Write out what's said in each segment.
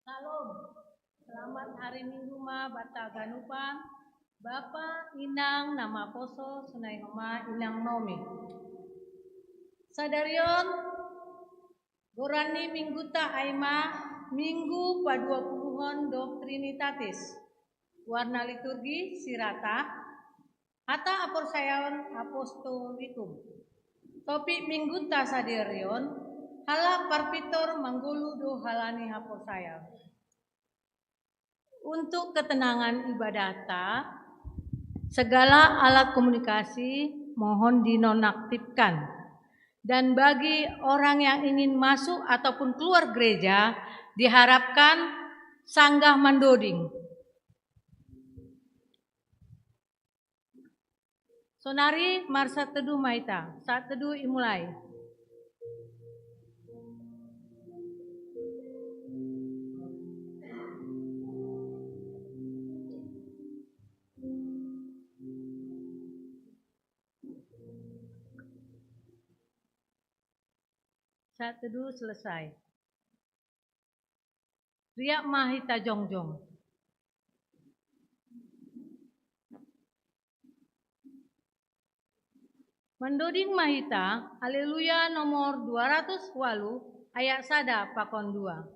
Salam, selamat hari Minggu ma bata ganupan, Bapa inang nama poso sunai homa inang nomi. Sadarion, gorani mingguta aima minggu pa-20 do Trinitatis. Warna liturgi sirata, hata aporsayaon apostolikum. Topik mingguta sadarion, hala parpitor manggulu do halani haposaya. Untuk ketenangan ibadata, segala alat komunikasi mohon dinonaktifkan. Dan bagi orang yang ingin masuk ataupun keluar gereja, diharapkan sanggah mandoding. Sonari marsa teduh maita, saat teduh imulai. Saat teduh selesai. Riak mahita jongjong. Mandoding mahita, haleluya nomor 208 ayat sada pakon 2.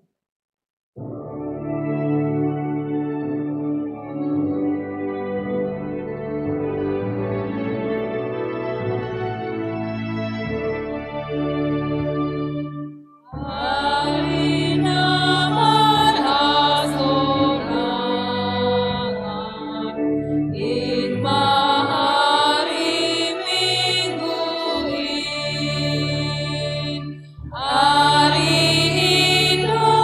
Hari Indo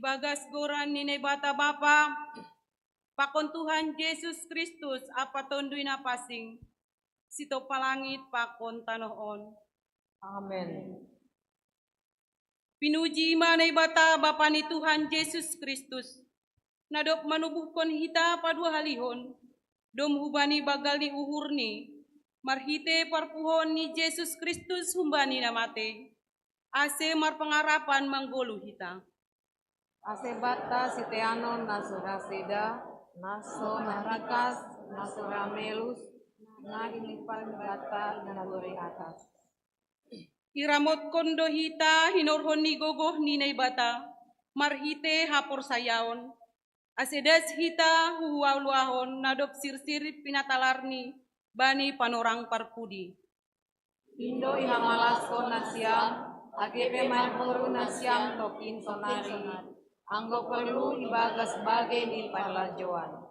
ibagas goran ninay bata Bapa, pakon Tuhan Yesus Kristus apa tonduy na pasing, sito palangit pakon tanoon. Amen. Pinuji manay bata Bapa ni Tuhan Yesus Kristus, nadop manubuhkon hita padua halihon, dom hubani bagal ni uhur ni, marhite parpuhon ni Yesus Kristus humbani namate, ase marpengarapan manggolu hita. Ase bata siteanon nasurasida, naso narikas, nasuramelus, na inipal bata nagori atas. Iramot kondo hita hinorhon ni gogoh ninay bata, marhite hapor sayaon, asedas hita huwaluahon nadop sirsir pinatalarni, bani panorang parpudi. Indo ihangalasko nasyam, agepe malpuru nasyam tokin sonari, anggo perlu ibagas bagai ni parlajoan.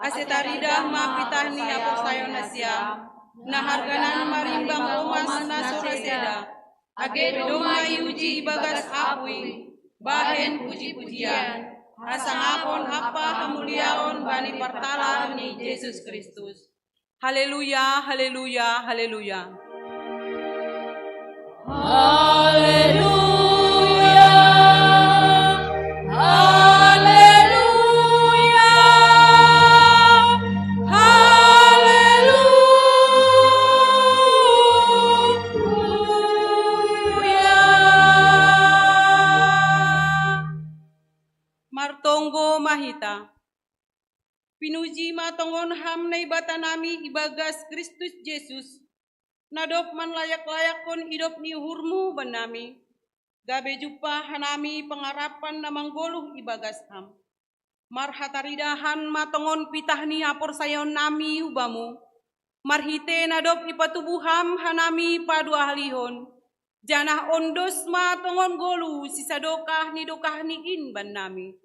Asetaridah mapitah ni hapor sayon nasyam, na harganan marimbang omas na soraseda, age doma iuji ibagas apui, bahen puji-pujian, asangapon apa hamuliaon bani partalar ni Yesus Kristus. Haleluya, haleluya, haleluya. Haleluya, haleluya, haleluya. Martonggo mahita. Pinuji matongon ham na ibata nami ibagas Kristus Yesus, nadop man layak-layak kon idop ni uhurmu banami, gabe jupa hanami pengarapan na manggoluh ibagas ham. Marhataridahan matongon pitah ni hapor sayon nami ubamu, marhite nadop ipatubuham hanami padua halihon, janah ondos matongon golu sisadokah ni in ban nami.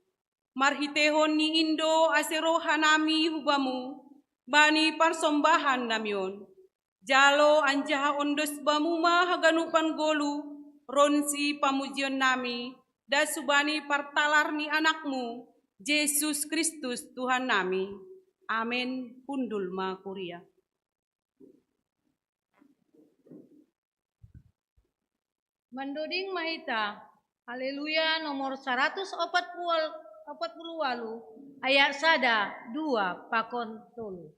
Marhitehon ni Indo asero hanami hubamu, bani parsombahan namion. Jalo anjaha ondos bamuma haganupan golu, ronsi pamujion nami, dan subani partalar ni anakmu, Yesus Kristus Tuhan nami. Amin. Pundul ma kuria. Mandoding mahita. Haleluya nomor 148 ayat sada 2 pakon tolu.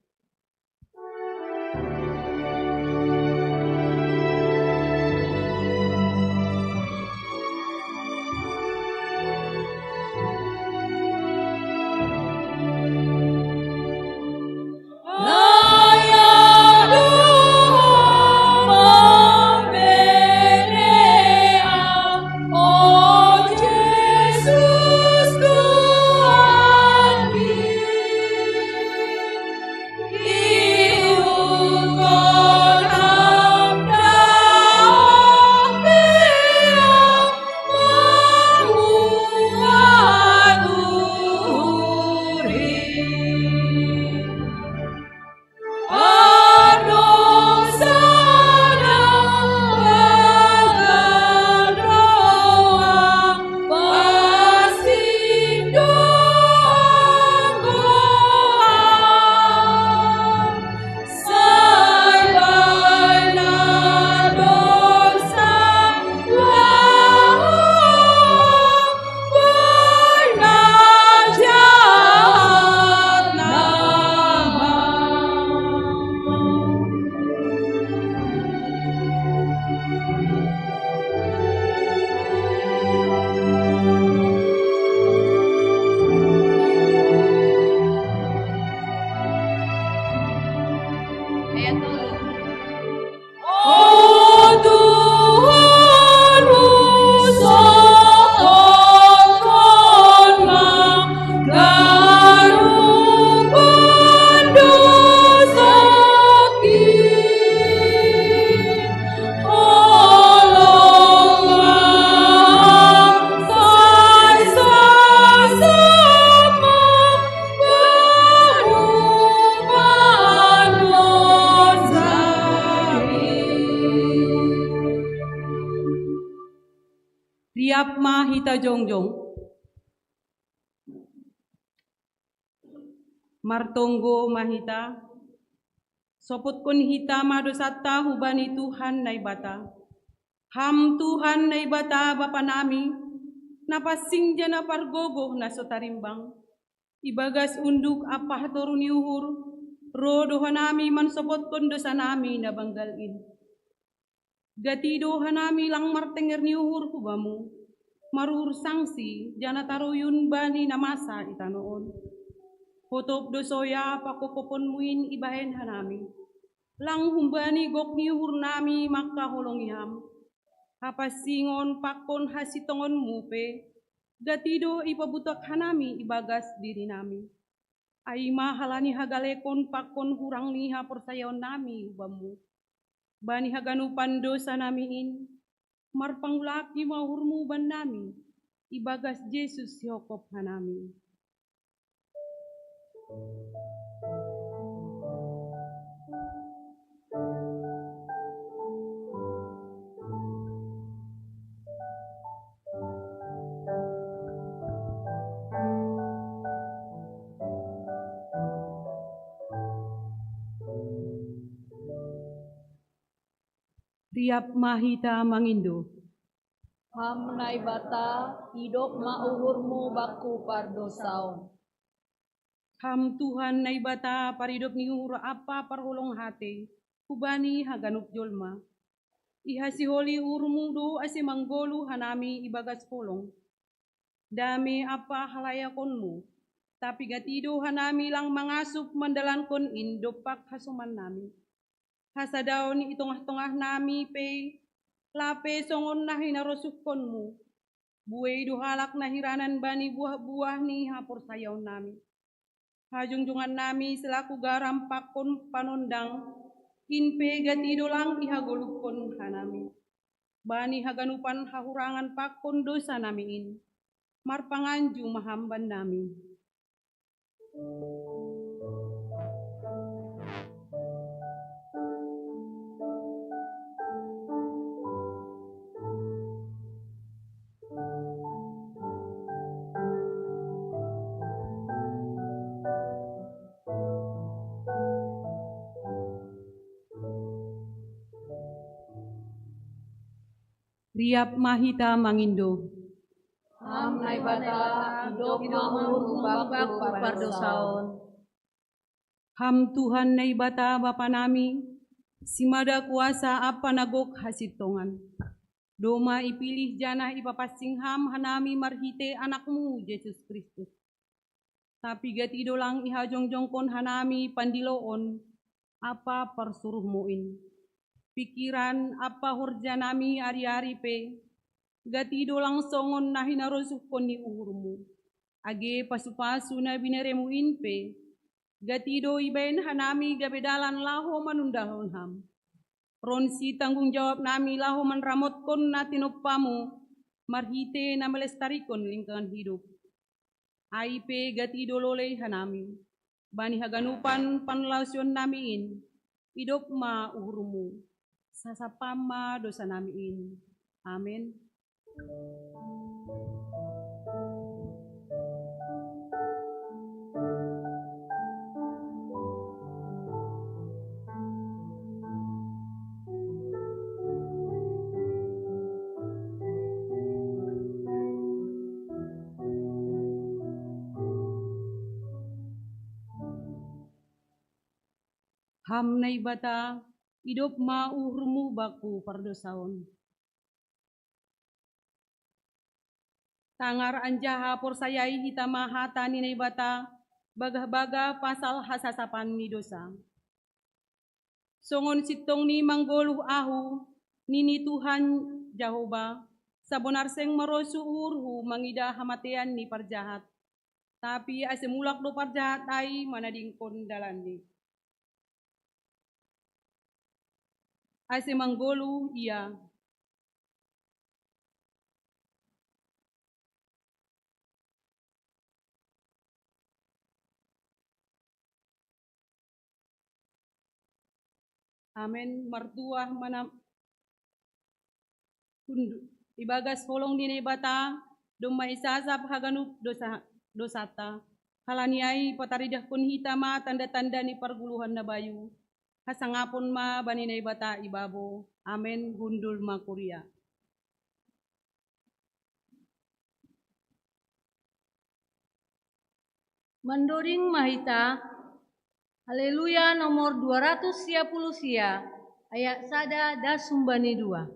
Riap ma hita jongjong, Martonggo mahita, sopot kon hita madosata hubani Tuhan na ibata. Ham Tuhan na ibata Bapa nami, napasing dyan na pargogo na sotarimbang. Ibagas unduk apa hatorun yuhur, rodo hanami man sopot kon dosa nami na banggalin. Gatido hanami lang martenger niuhur hubamu, marur sangsi jana taruyun bani namasa itanoon. Hotop dosoya pakokopon muin ibahen hanami. Lang humbani gok niuhur nami makaholong iham. Hapasingon pakon hasitongon mupe. Gatido ipabutak hanami ibagas diri nami. Ay mahalani hagalekon pakon hurang niha persayaon nami ubamu. Bani haganupan dosa namiin. Marpanglaki mahurmu ban nami. Ibagas Yesus hokop hanami. Riap mahita mangindo. Ham na ibata, idop mauhurmu baku pardosaon. Ham Tuhan na ibata paridop ni hura apa parholong hati. Kubani haganup jolma. Ihasiholi urmu do ase manggolu hanami ibagas polong. Dami apa halayakonmu. Tapi gatido hanami lang mangasup mandalankon indopak hasuman nami. Hasadaon itongah-tongah nami pe lape songon na hinarosukkonmu. Buwe duhalak na hiranan bani buah-buah ni hapor sayaw nami. Hajungjungan nami selaku garam pakon panondang. Inpe gatido lang ihagolukon hanami. Bani haganupan hahurangan pakon dosa namiin. Marpanganju mahamban nami. Riap mahita mangindo. Ham na ibata, idop mauhurmu baku pardosaon. Ham Tuhan na ibata Bapa nami, simada kuasa apa nagok hasitongan. Doma ipilih jana ipapasing ham hanami marhite anakmu Yesus Kristus. Tapi gatido lang ihajongjongkon hanami pandiloon, apa persuruhmuin. Pikiran apa hurja nami ari-ari pe, gatido lang songon na hinarosuhkon ni uhurmu. Age pasu-pasu na bineremuin pe, gatido ibain hanami gabedalan laho manundahon ham. Ronsi tanggung jawab nami laho manramotkon na tinoppamu, marhite na melestarikon lingkungan hidup. Aipe gatido lolei hanami, bani haganupan panlausyon namiin, idop ma uhurmu. Sasapama dosa namiin. Amin. Ham na ibata, idop mauhurmu baku pardosaon. Tangar anjaha porsayai hita mahata ni na ibata, bagah-baga pasal hasasapan ni dosa. Songon sitong ni manggoluh ahu, nini Tuhan Jehovah, sabonarseng marosu urhu mangida hamatean ni parjahat. Tapi asemulak do parjahat ay manadingkon dalandi. Ase manggolu ia. Amen. Martua mana ibagas holong dini bata, dumma isasap haganup dosata. Halaniai pataridah pun hitama tanda-tanda ni perguluhan na bayu. Hasangapon ma baninay bata ibabo. Amen hundul makuria. Mendoring mahita, Haleluya nomor 230 sia, ayat sada das sumbani 2.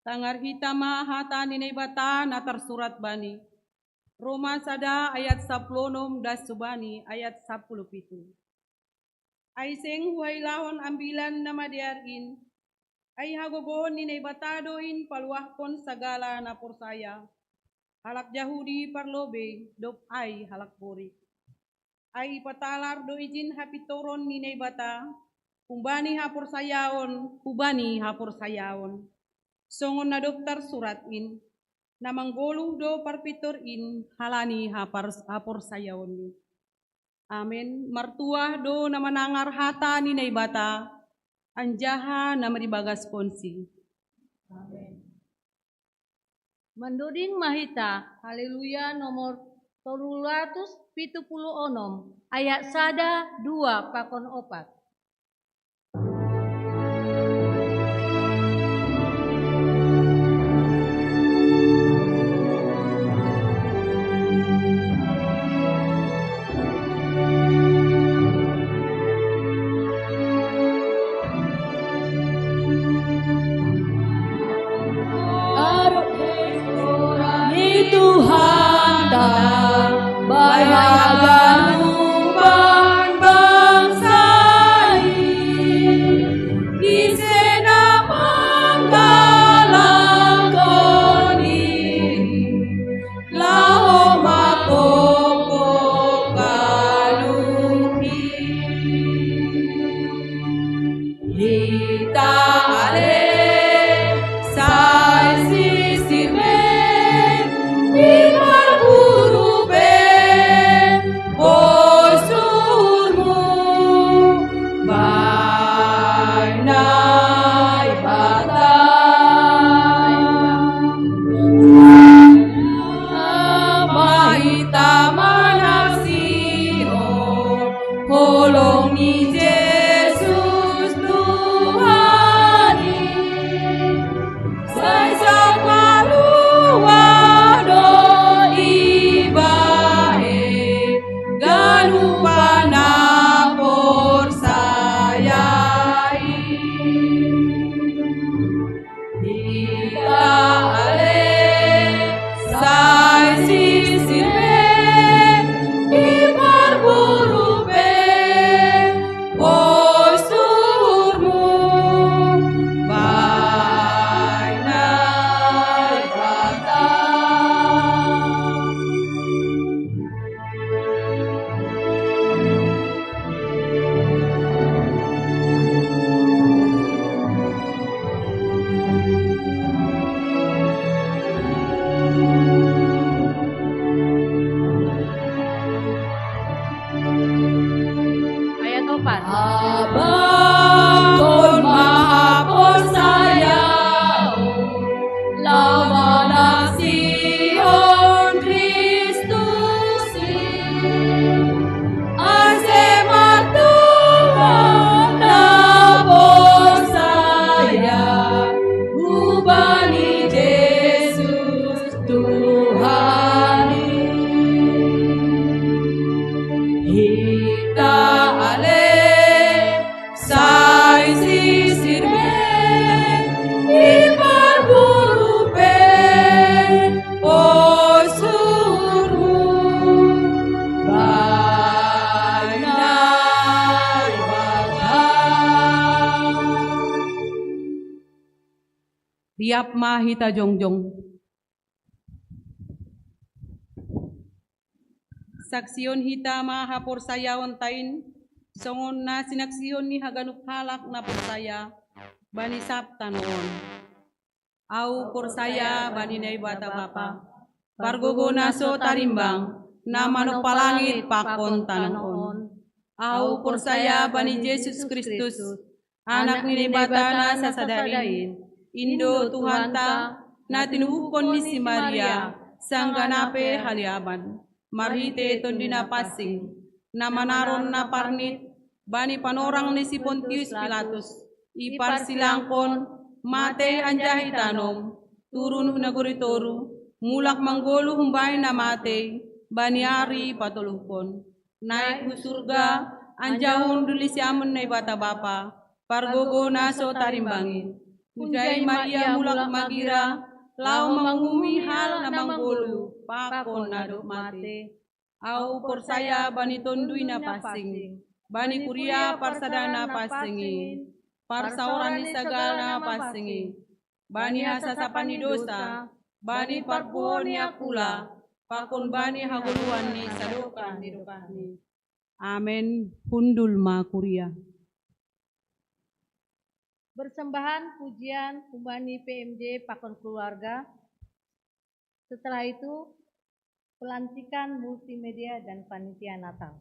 Tangar hitama hata ninay bata na tersurat bani. Roma sada ayat 10 das subani ayat 10 pitu. Ay seng huay lahon ambilan na madiarin. Ay hagogohon ninay bata doin paluahkon sagala na porsaya. Halak Yahudi parlobe dop ay halak buri. Ay patalar do izin hapitoron ninay bata. Kumbani hapor sayaon, kubani hapor sayaon. Songon na dokter suratin, na manggoluh do parpitor in halani hapor sayaon ni. Amen. Martuah do na manangar hata ni naibata, anjaha na maribagas konsi. Amen. Mendoring mahita, Haleluya nomor 376, ayat sada 2 pakon 4. Tuhan tak bahagia nuban bangsa ini, isena manggalang koni, laho mapopo kaluhi, lita ale sai sisime. Riap mahita jongjong. Saksion hita maha porsayawan tain, songon na sinaksion ni haganuk halak na porsaya, bani sabta noon. Au porsaya bani nai bata bapa, pargogo naso tarimbang, na manok palangit pakon tanoon. Au porsaya bani Yesus Kristus, anak ni bata na sasadain, Indo Tuhanta, na tinuhukon ni si Maria, sangganape haliaban. Marhite tondina pasing, na manaron na parnit, bani panorang ni si Pontius Pilatus, iparsilangkon, mate anjahi tanom, turun naguritoru, mulak manggolu humbay na mate, bani ari patulukon. Naik hu surga, anjahun duli si amon na bata bapa, pargogo naso tarimbangin. Ujay Maria mulak magira, lau manghumi hal na manggolu, pakon na dok mate. Au porsaya bani tondui na pasing, bani kuria parsadana pasingin, parsauran ni sagala pasingi, bani hasasapan ni dosa, bani parpuon ni akula, pakon bani haguluan ni sadokan ni dokani. Amen. Hundul ma kuria. Persembahan pujian Kumbani PMJ Pakon Keluarga. Setelah itu pelantikan multimedia dan panitia Natal.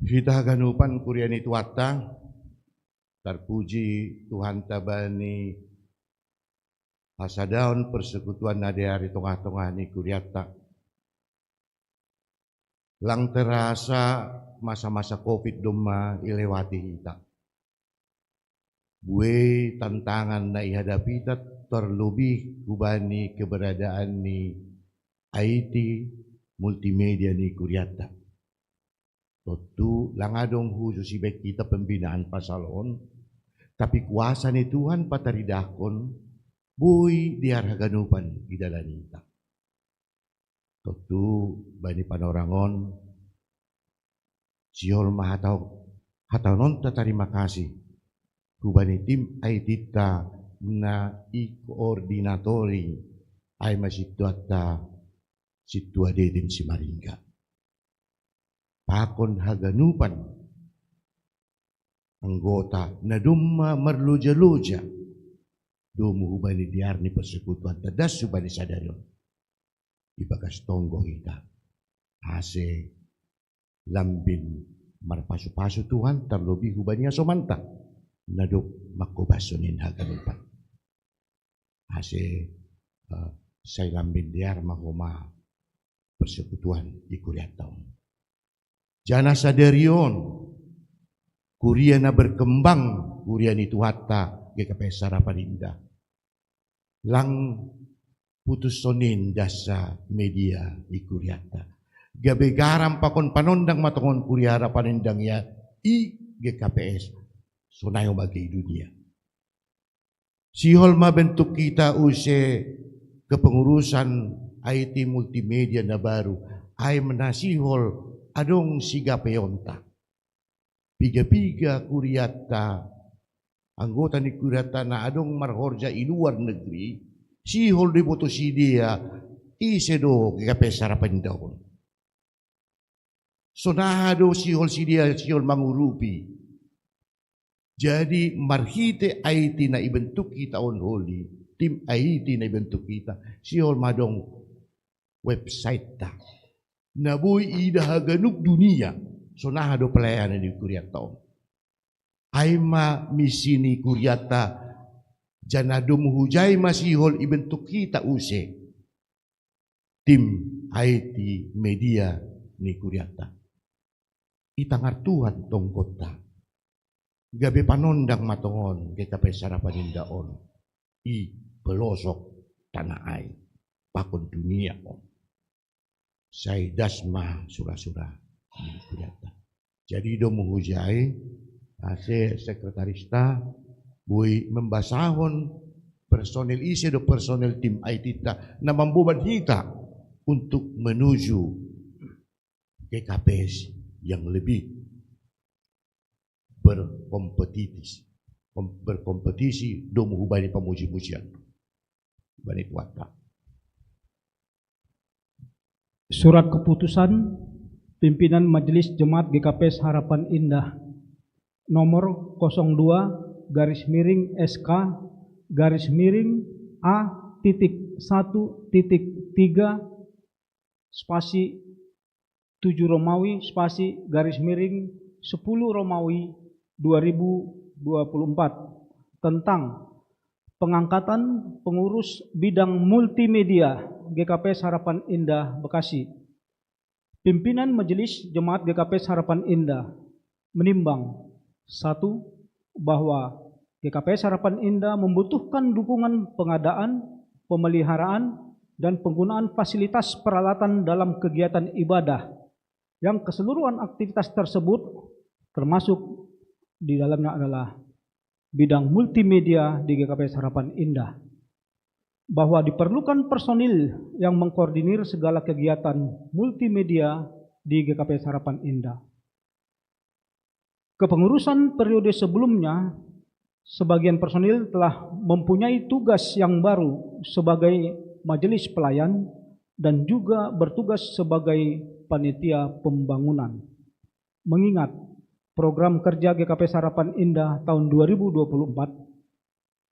Hita ganupan kuriani tuata, terpuji Tuhan tabani hasadaun persekutuan nadeari tengah-tengah ni kuriata. Lang terasa masa-masa COVID doma ilewati hita. Bue tantangan na ihadapi kita terlebih kubani keberadaan ni IT multimedia ni kuriata. Tentu langadong khusus ibet kita pembinaan pasalon, tapi kuasa ni Tuhan pataridakon, bui diarhaganupan idalanita. Tentu bani panorangon, siol hatanon terima kasih, kubani tim aitita na i-koordinatori ay masituata situadedin si Maringga. Pakon haganupan anggota na dumma marluja-luja dumuhubani diar ni persekutuan tadas subani sadarion ibagas tonggo kita ase lambin marpasu-pasu Tuhan terlebih hubani asomanta naduk makubasonin haganupan ase say lambin diar mahoma persekutuan di kuriatong. Jana sadarion, kuria na berkembang, kuria ni tuhatta, GKP Harapan Indah. Lang putus sonin dasa media di kuriata. Gabe garam pakon panondang matongon kuria Harapan Indah ya, i GKPS, sonayo bagi dunia. Sihol mabentuk kita use kepengurusan IT multimedia na baru, ay menasihol adong siga peyonta. Piga-piga kuriata, anggota ni kuriata na adong marhorja i luar negeri, sihol di botosi dia, isedo GKP Harapan Indah. Sonahado sihol si dia, sihol mangurupi. Jadi marhite IT na ibentuk kita on holy, tim IT na ibentuk kita, sihol madong website ta. Naboy idahaganuk dunia sonahado pelayanan di kuriata. Aima misi ni kuriata janadum hujay masihol ibentuk kita use tim IT media ni kuriata. Itangar Tuhan tong kota. Gabe panondang matongon GKP Harapan Indah on i pelosok tanah air pakon dunia on. Saya dasma surah-surah kuriata. Jadi do menghujai ase sekretarista bui membasahon personel isi do personel tim IT ta na membuat kita untuk menuju GKPS yang lebih berkompetisi do menghubani pemuji-pujian bani kuata. Surat keputusan pimpinan Majelis Jemaat GKP Harapan Indah nomor 02-A-1.3 spasi 7 Romawi spasi _10 Romawi 2024 tentang pengangkatan pengurus bidang multimedia GKP Harapan Indah Bekasi. Pimpinan Majelis Jemaat GKP Harapan Indah menimbang 1. Bahwa GKP Harapan Indah membutuhkan dukungan pengadaan, pemeliharaan, dan penggunaan fasilitas peralatan dalam kegiatan ibadah yang keseluruhan aktivitas tersebut termasuk di dalamnya adalah bidang multimedia di GKP Harapan Indah. Bahwa diperlukan personil yang mengkoordinir segala kegiatan multimedia di GKP Harapan Indah. Kepengurusan periode sebelumnya, sebagian personil telah mempunyai tugas yang baru sebagai majelis pelayan dan juga bertugas sebagai panitia pembangunan. Mengingat program kerja GKP Harapan Indah tahun 2024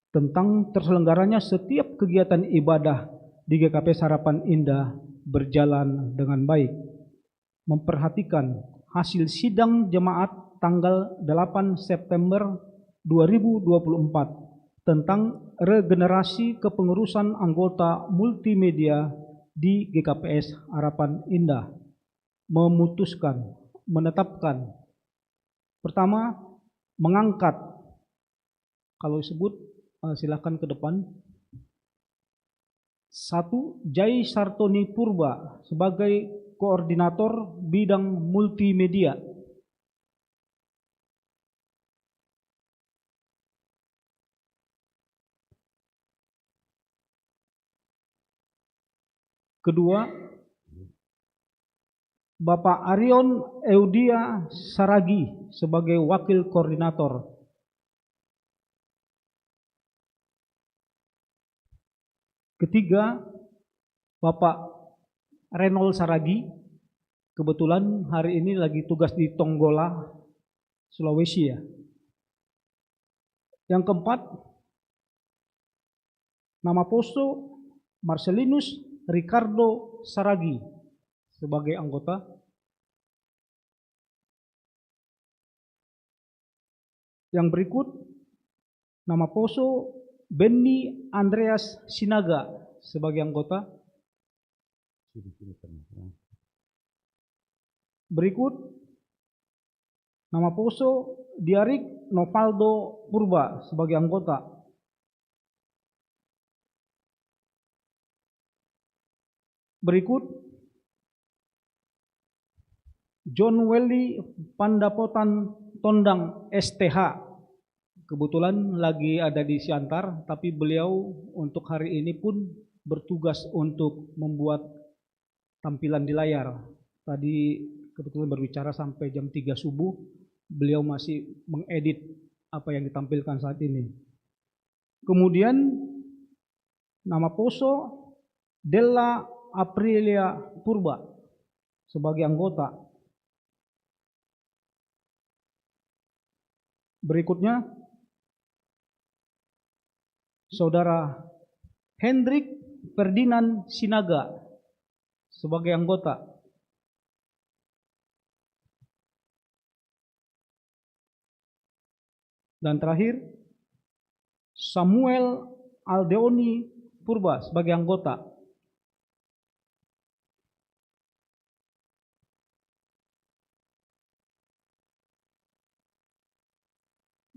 tentang terselenggaranya setiap kegiatan ibadah di GKP Harapan Indah berjalan dengan baik, memperhatikan hasil sidang jemaat tanggal 8 September 2024 tentang regenerasi kepengurusan anggota multimedia di GKPS Harapan Indah, memutuskan, menetapkan, pertama, mengangkat, kalau disebut silakan ke depan, 1. Jai Sartoni Purba sebagai koordinator bidang multimedia. Kedua, Bapak Arion Eudia Saragi sebagai wakil koordinator. Ketiga, Bapak Renol Saragi, kebetulan hari ini lagi tugas di Tonggola, Sulawesi ya. Yang keempat, nama Poso Marcelinus Ricardo Saragi sebagai anggota. Yang berikut, nama Poso Benny Andreas Sinaga sebagai anggota. Berikut, nama Poso Diarik Novaldo Purba sebagai anggota. Berikut, John Welly Pandapotan Tondang STH. Kebetulan lagi ada di Siantar, tapi beliau untuk hari ini pun bertugas untuk membuat tampilan di layar. Tadi kebetulan berbicara sampai jam 3 subuh, beliau masih mengedit apa yang ditampilkan saat ini. Kemudian nama Poso Della Aprilia Purba sebagai anggota. Berikutnya, Saudara Hendrik Ferdinand Sinaga sebagai anggota. Dan terakhir, Samuel Aldeoni Purba sebagai anggota.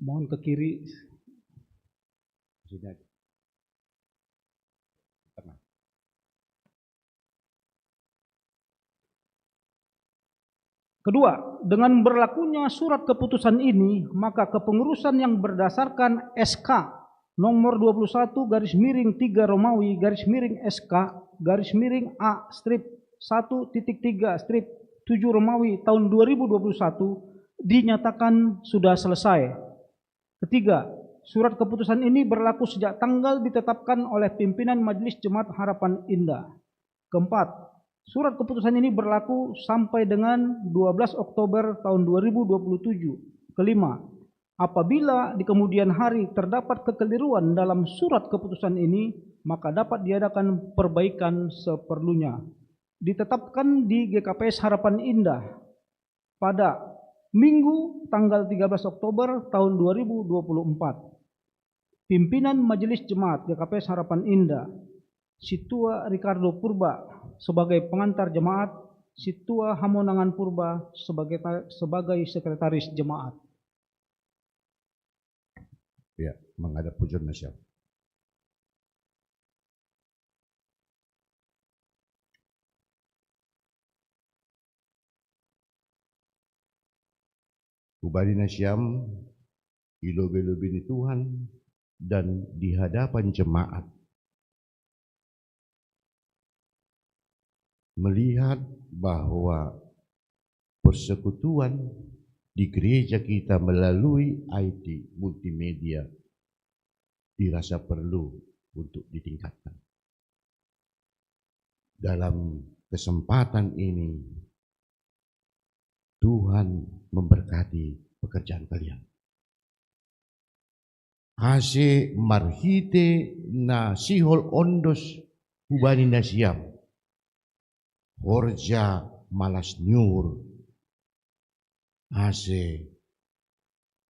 Mohon ke kiri. Kedua, dengan berlakunya surat keputusan ini, maka kepengurusan yang berdasarkan SK nomor 21/3 Romawi /SK A strip 1.3 strip 7 Romawi tahun 2021 dinyatakan sudah selesai. Ketiga, surat keputusan ini berlaku sejak tanggal ditetapkan oleh pimpinan Majelis Jemaat Harapan Indah. Keempat, surat keputusan ini berlaku sampai dengan 12 Oktober tahun 2027. Kelima, apabila di kemudian hari terdapat kekeliruan dalam surat keputusan ini, maka dapat diadakan perbaikan seperlunya. Ditetapkan di GKPS Harapan Indah pada Minggu tanggal 13 Oktober tahun 2024. Pimpinan Majelis Jemaat GKPS Harapan Indah, Situa Ricardo Purba sebagai pengantar jemaat, Situa Hamonangan Purba sebagai sekretaris jemaat. Ya, menghadap Pujon Nasyam. Ubadi Nasyam, ilobe-lobe Tuhan dan di hadapan jemaat, melihat bahwa persekutuan di gereja kita melalui IT multimedia dirasa perlu untuk ditingkatkan. Dalam kesempatan ini, Tuhan memberkati pekerjaan kalian. Ase marhite na sihol ondos Ubani Nasyam, Horja malas nyur ase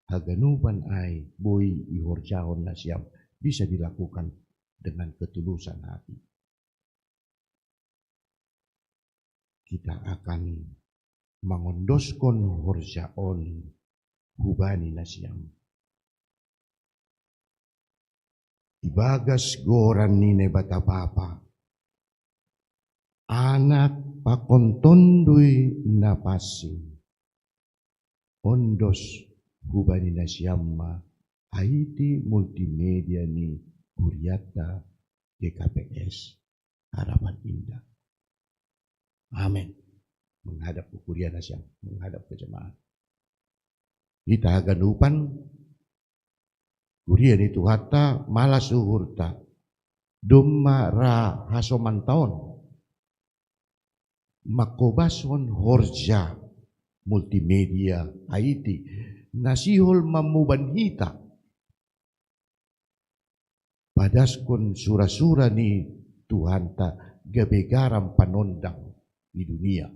haganupan ay boy ihorjahon na siyam bisa dilakukan dengan ketulusan hati. Kita akan mangondoskan horjaon hubani na siyam. Ibagas goran ni bata papa, anak pakontondoy na pasing, ondos hubani na siyamma, Haiti multimedia ni Kuryata GKPS Harapan Indah. Amin. Menghadap ke Kuryata siyam, menghadap ke jemaat. Kita ganupan Kurian itu hatta malas suhurta domma ra hasomantaon makobason horja multimedia Haiti nasihol mamubanhita padaskon sura-sura ni Tuhan ta gabegaram panondang di dunia.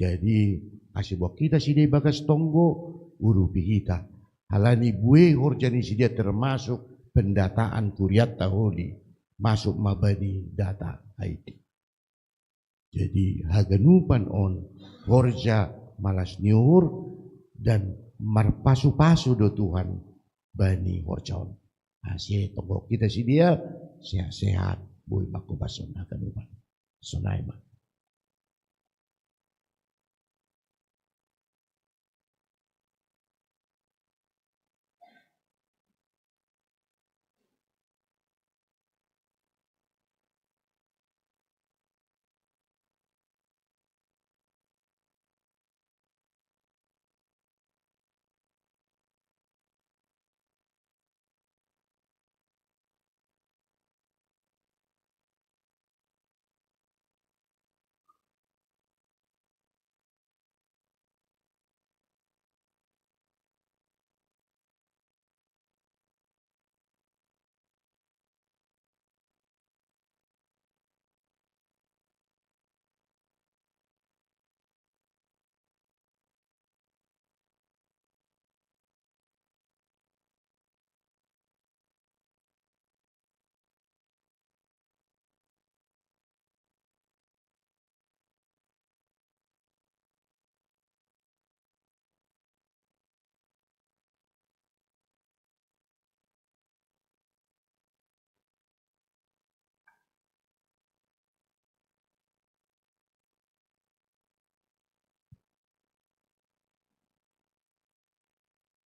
Jadi asibok kita sini bagas tonggo urupi kita. Halani bue horjani sidia termasuk pendataan Kuryata Holi masuk mabadi data Haiti. Jadi haganupan on horja malas nyur dan marpasu-pasu do Tuhan bani horjaon. Asih tonggo kita sidia sehat-sehat bue makubason haganupan. Sonaima.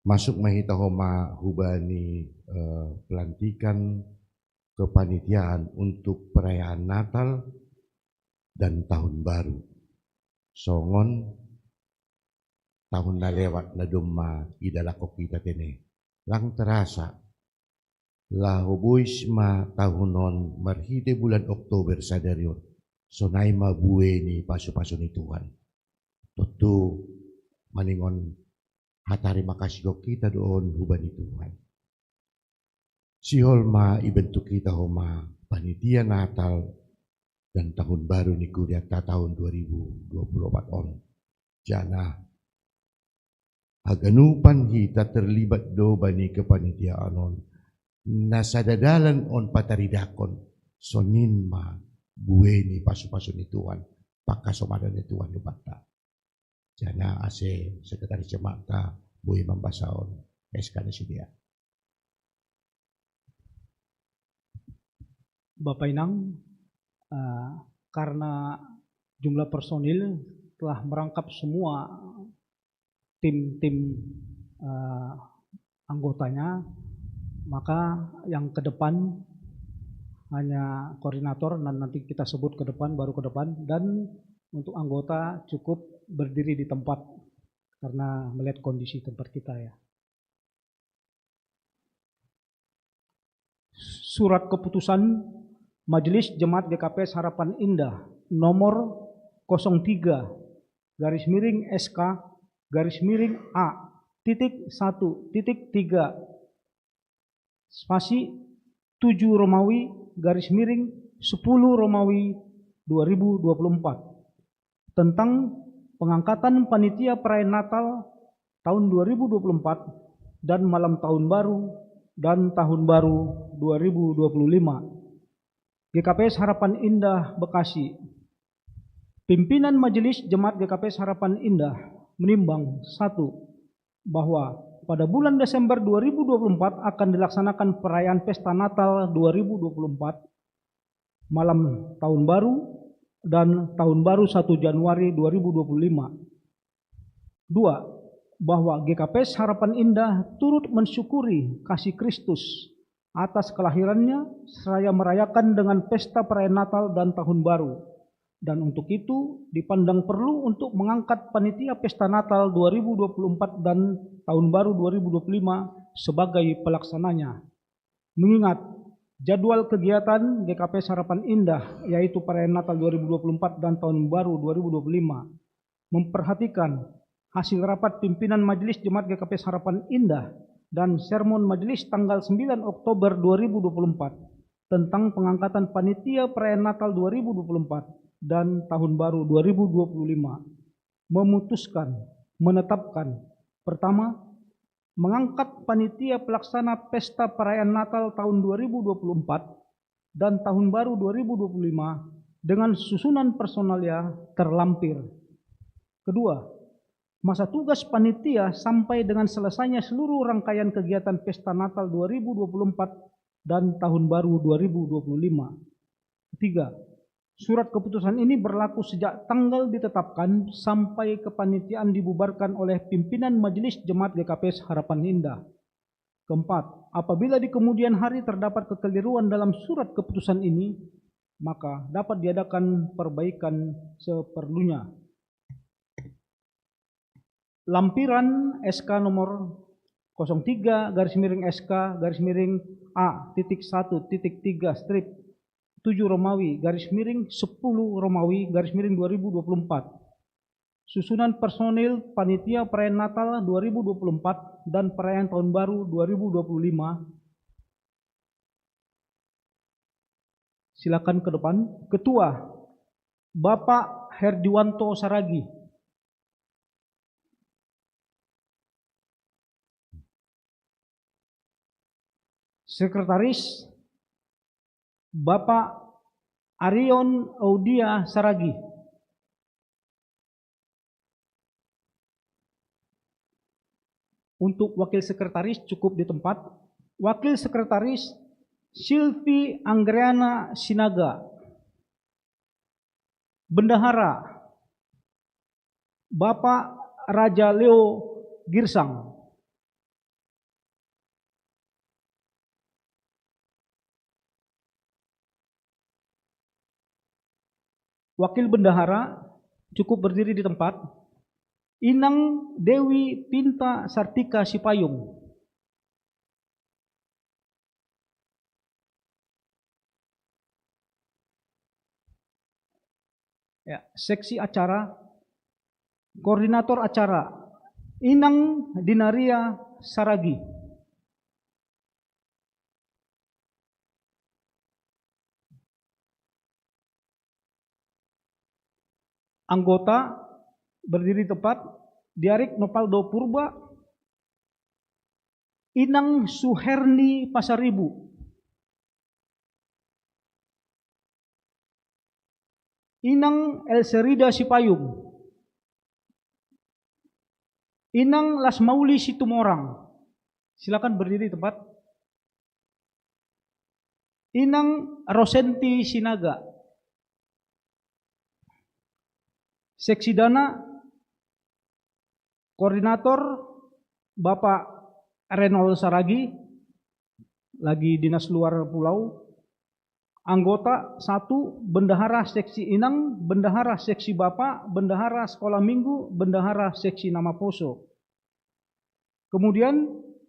Masuk mahita homa hubani pelantikan kepanitiaan untuk perayaan Natal dan Tahun Baru. Songon tahun na lewat na dumma idalako kita tene. Lang terasa lahobois ma tahunon marhide bulan Oktober sadarion. Sonay mabuwe ni paso-paso ni Tuhan. Tutu maningon hatari makasih kita doon hubani Tuhan. Sihol ma ibentuk kita homa panitia Natal dan Tahun Baru ni Kuryata tahun 2024 on. Jana haganupan kita terlibat do bani kepanitiaan on. Nasadadalan on pataridakon sonin ma bueni pasu-pasu ni Tuhan. Pakasomadan ni Tuhan lubata. Jana ase sekretaris jemaat boleh membasaon SK dia. Bapak Inang, karena jumlah personil telah merangkap semua tim-tim anggotanya, maka yang ke depan hanya koordinator dan nanti kita sebut ke depan, baru ke depan, dan untuk anggota cukup berdiri di tempat karena melihat kondisi tempat kita ya. Surat keputusan Majelis Jemaat GKPS Harapan Indah nomor 03/SK/A-1.3 spasi 7 Romawi _10 Romawi 2024 tentang pengangkatan panitia perayaan Natal tahun 2024 dan malam tahun baru dan tahun baru 2025. GKPS Harapan Indah Bekasi. Pimpinan Majelis Jemaat GKPS Harapan Indah menimbang 1. Bahwa pada bulan Desember 2024 akan dilaksanakan perayaan Pesta Natal 2024, malam tahun baru dan tahun baru 1 Januari 2025. 2. Bahwa GKPS Harapan Indah turut mensyukuri kasih Kristus atas kelahirannya seraya merayakan dengan pesta perayaan Natal dan Tahun Baru. Dan untuk itu dipandang perlu untuk mengangkat panitia Pesta Natal 2024 dan Tahun Baru 2025 sebagai pelaksananya. Mengingat jadwal kegiatan GKPS Harapan Indah yaitu perayaan Natal 2024 dan Tahun Baru 2025 memperhatikan hasil rapat pimpinan Majelis Jemaat GKPS Harapan Indah dan sermon majelis tanggal 9 Oktober 2024 tentang pengangkatan panitia perayaan Natal 2024 dan Tahun Baru 2025 memutuskan menetapkan pertama, mengangkat panitia pelaksana pesta perayaan Natal tahun 2024 dan Tahun Baru 2025 dengan susunan personalia terlampir. Kedua, masa tugas panitia sampai dengan selesainya seluruh rangkaian kegiatan Pesta Natal 2024 dan Tahun Baru 2025. Ketiga, surat keputusan ini berlaku sejak tanggal ditetapkan sampai kepanitiaan dibubarkan oleh pimpinan Majelis Jemaat GKPS Harapan Indah. Keempat, apabila di kemudian hari terdapat kekeliruan dalam surat keputusan ini, maka dapat diadakan perbaikan seperlunya. Lampiran SK nomor 03/SK/A.1.3 strip 7 Romawi _10 Romawi _2024. Susunan personil panitia perayaan Natal 2024 dan perayaan Tahun Baru 2025. Silakan ke depan. Ketua, Bapak Herdiwanto Saragi. Sekretaris, Bapak Arion Audia Saragi. Untuk wakil sekretaris cukup di tempat. Wakil sekretaris Silvi Anggriana Sinaga. Bendahara Bapak Raja Leo Girsang. Wakil Bendahara cukup berdiri di tempat. Inang Dewi Pinta Sartika Sipayung. Ya, seksi acara, koordinator acara, Inang Dinaria Saragi. Anggota berdiri tepat, Diarik Nopaldo Purba, Inang Suherni Pasaribu, Inang Elserida Sipayung, Inang Lasmauli Situmorang. Silakan berdiri tepat. Inang Rosenti Sinaga. Seksi Dana, koordinator Bapak Renol Saragi, lagi dinas luar pulau. Anggota 1, Bendahara Seksi Inang, Bendahara Seksi Bapak, Bendahara Sekolah Minggu, Bendahara Seksi Nama Poso. Kemudian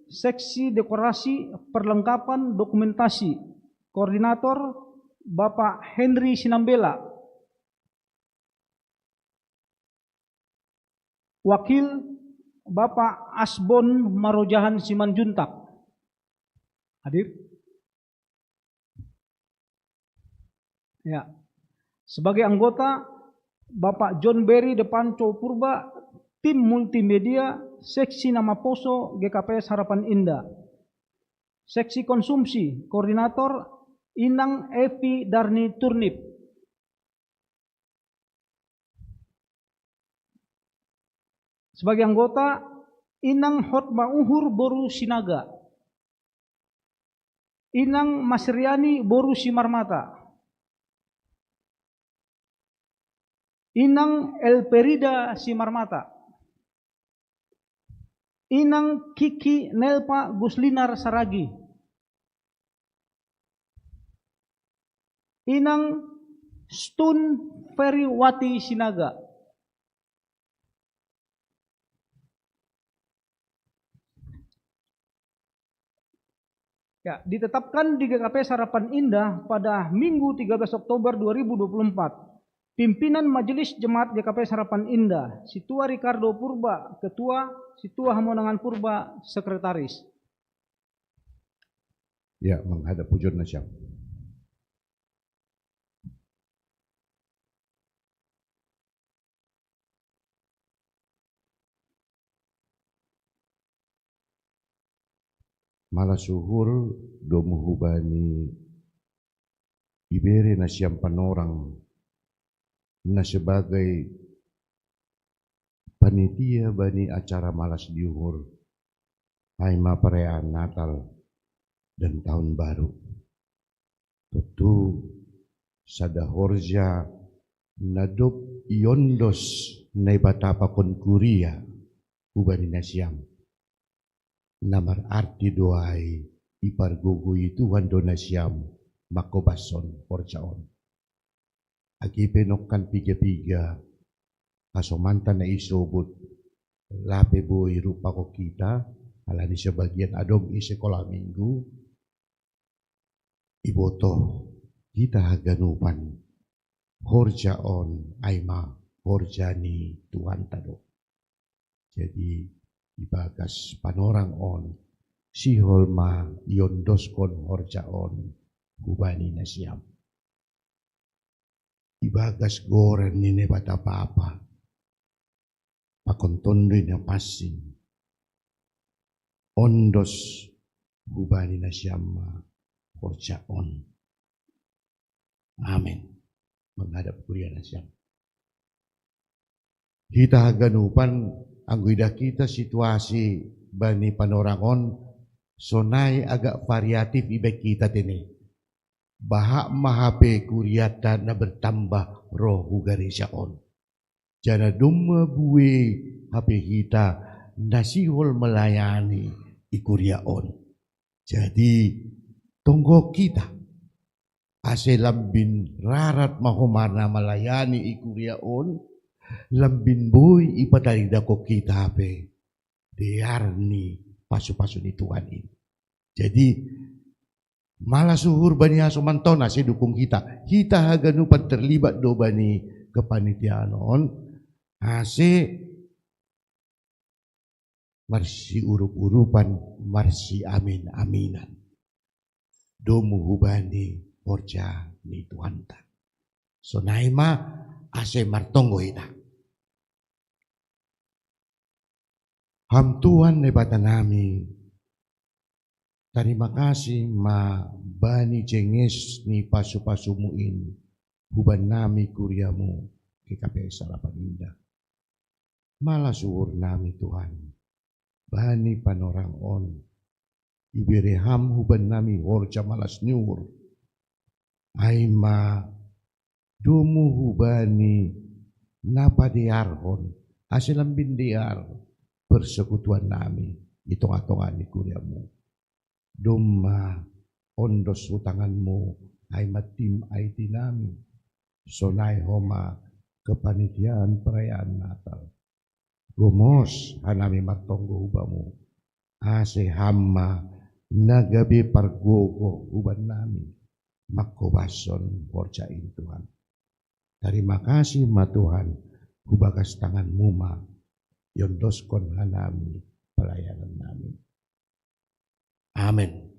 Seksi Dekorasi Perlengkapan Dokumentasi, koordinator Bapak Henry Sinambela. Wakil Bapak Asbon Marojahan Simanjuntak. Hadir? Ya. Sebagai anggota Bapak John Berry Depanco Purba, tim multimedia, seksi nama Poso, GKPS Harapan Indah. Seksi konsumsi, koordinator Inang Evi Darni Turnip. Sebagai anggota Inang Hotma Uhur Boru Sinaga, Inang Masriani Boru Simarmata, Inang Elperida Simarmata, Inang Kiki Nelpa Guslinar Saragi, Inang Stun Feriwati Sinaga, ya, ditetapkan di GKPS Harapan Indah pada Minggu 13 Oktober 2024. Pimpinan Majelis Jemaat GKPS Harapan Indah, Situa Ricardo Purba, Ketua, Situa Hamonangan Purba, Sekretaris. Ya, menghadap Pujur Nasyam. Malasuhur domu hubani ibere na siyang panorang na sebagai panitia bani acara malas diuhur ay maperayaan Natal dan Tahun Baru. Tentu sada horja nadop iondos na ibatapa kon kuria hubani na siyang namar arti doai ipargugui Tuhan donasyam makobason porcaon. Agi penokkan piga-piga kasomantan na isobut lape boy rupa ko kita ala di sebagian adong sekolah minggu iboto kita haganupan horjaon aima horjani Tuhan tado. Jadi ibagas panorang on sihol ma yondoskon horjaon hubani na siyam. Ibagas goren nini bata papa pakontondo na pasin ondos hubani na siyam ma horjaon. Amin. Menghadap kuliah na siyam. Kita haganupan angguida kita situasi bani panorangon sonai agak variatif ibek kita tini. Bahak mahape kuriata na bertambah roh hugarisyaon. Jana dumma buwe hape kita nasihol melayani ikuriaon. Jadi tonggo kita ase lambin rarat mahomana melayani ikuriaon. Lambin boy ipadarida ko kita hape diarni pasu-pasu ni Tuhan ini. Jadi malah suhur bani asomantona si dukung kita. Kita haganupan terlibat do bani kepanitiaanon ase marsi urup-urupan marsi amin-aminan. Domu hubani porja ni Tuhan ta. So naima ase martonggo ita. Ham Tuhan nebata nami. Terima kasih ma bani cenges ni pasu-pasumuin huban nami kuriamu GKPS Harapan Indah. Malah suhur nami Tuhan. Bani panorang on. Ibereham huban nami horja malas nyur. Aima domu hubani napa diarhon asilam bindiar persekutuan nami itonga-tonga ni kuriamu. Doma ondos utanganmu ay matim ay tinami sonay homa kepanitiaan perayaan Natal. Gumos hanami matonggo hubamu ase hamma nagabi pargogo huban nami makobason porcain Tuhan. Terima kasih ma Tuhan hubagas tanganmu ma yondoskon hanami pelayanan nami. Amin.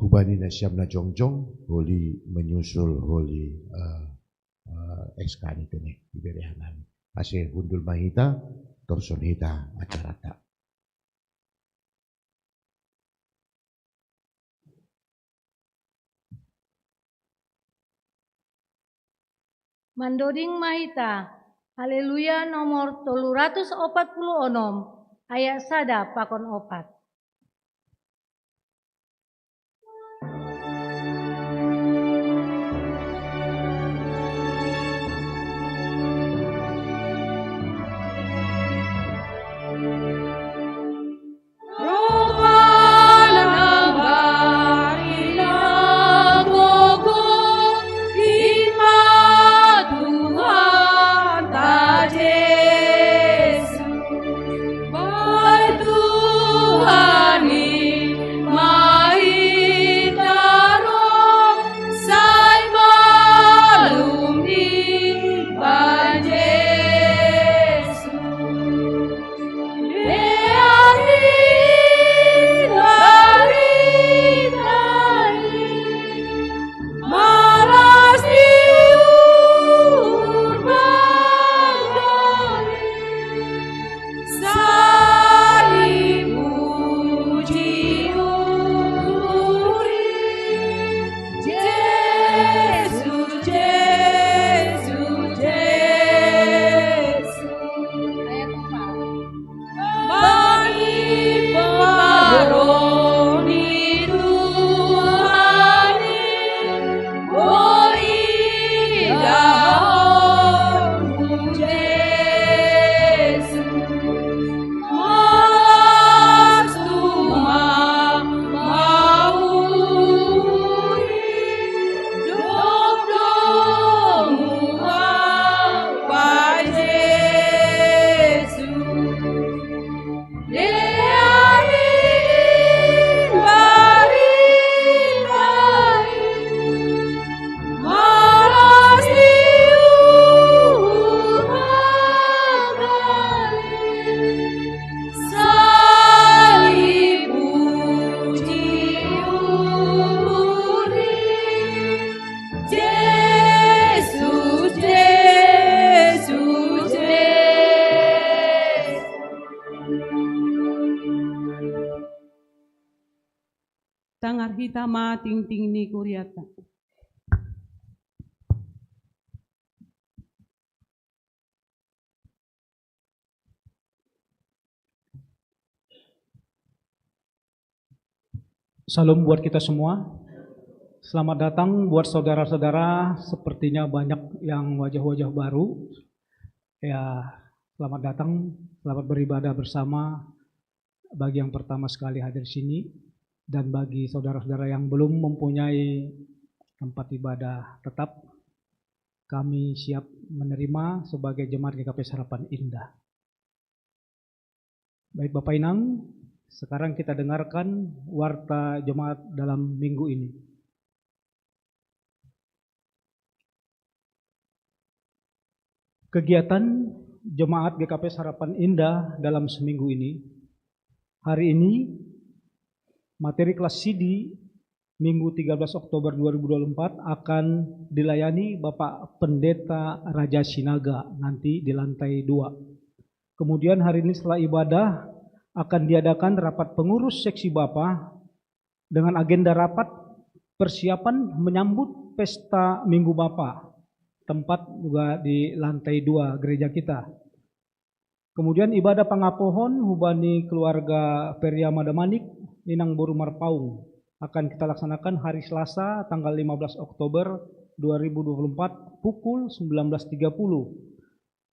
hubani na siyam na jongjong, huli menyusul huli SK nito ni iberihan namin. Kasi hundul mahita, torson hita, acarata. Mandoding mahita, haleluya nomor 346, ayat sada pakon 4. Tangar hita ma ting ting ni kuriata. Salam buat kita semua. Selamat datang buat saudara-saudara, sepertinya banyak yang wajah-wajah baru. Ya, selamat datang, selamat beribadah bersama bagi yang pertama sekali hadir sini. Dan bagi saudara-saudara yang belum mempunyai tempat ibadah tetap, kami siap menerima sebagai jemaat GKP Harapan Indah. Baik Bapak Inang, sekarang kita dengarkan warta jemaat dalam minggu ini. Kegiatan jemaat GKP Harapan Indah dalam seminggu ini. Hari ini materi kelas CD Minggu 13 Oktober 2024 akan dilayani Bapak Pendeta Raja Sinaga nanti di lantai 2. Kemudian hari ini setelah ibadah akan diadakan rapat pengurus seksi Bapak dengan agenda rapat persiapan menyambut pesta Minggu Bapak. Tempat juga di lantai 2 gereja kita. Kemudian ibadah pangapohon hubani keluarga Periama Damanik Inang Boru Marpaung akan kita laksanakan hari Selasa tanggal 15 Oktober 2024 pukul 19.30.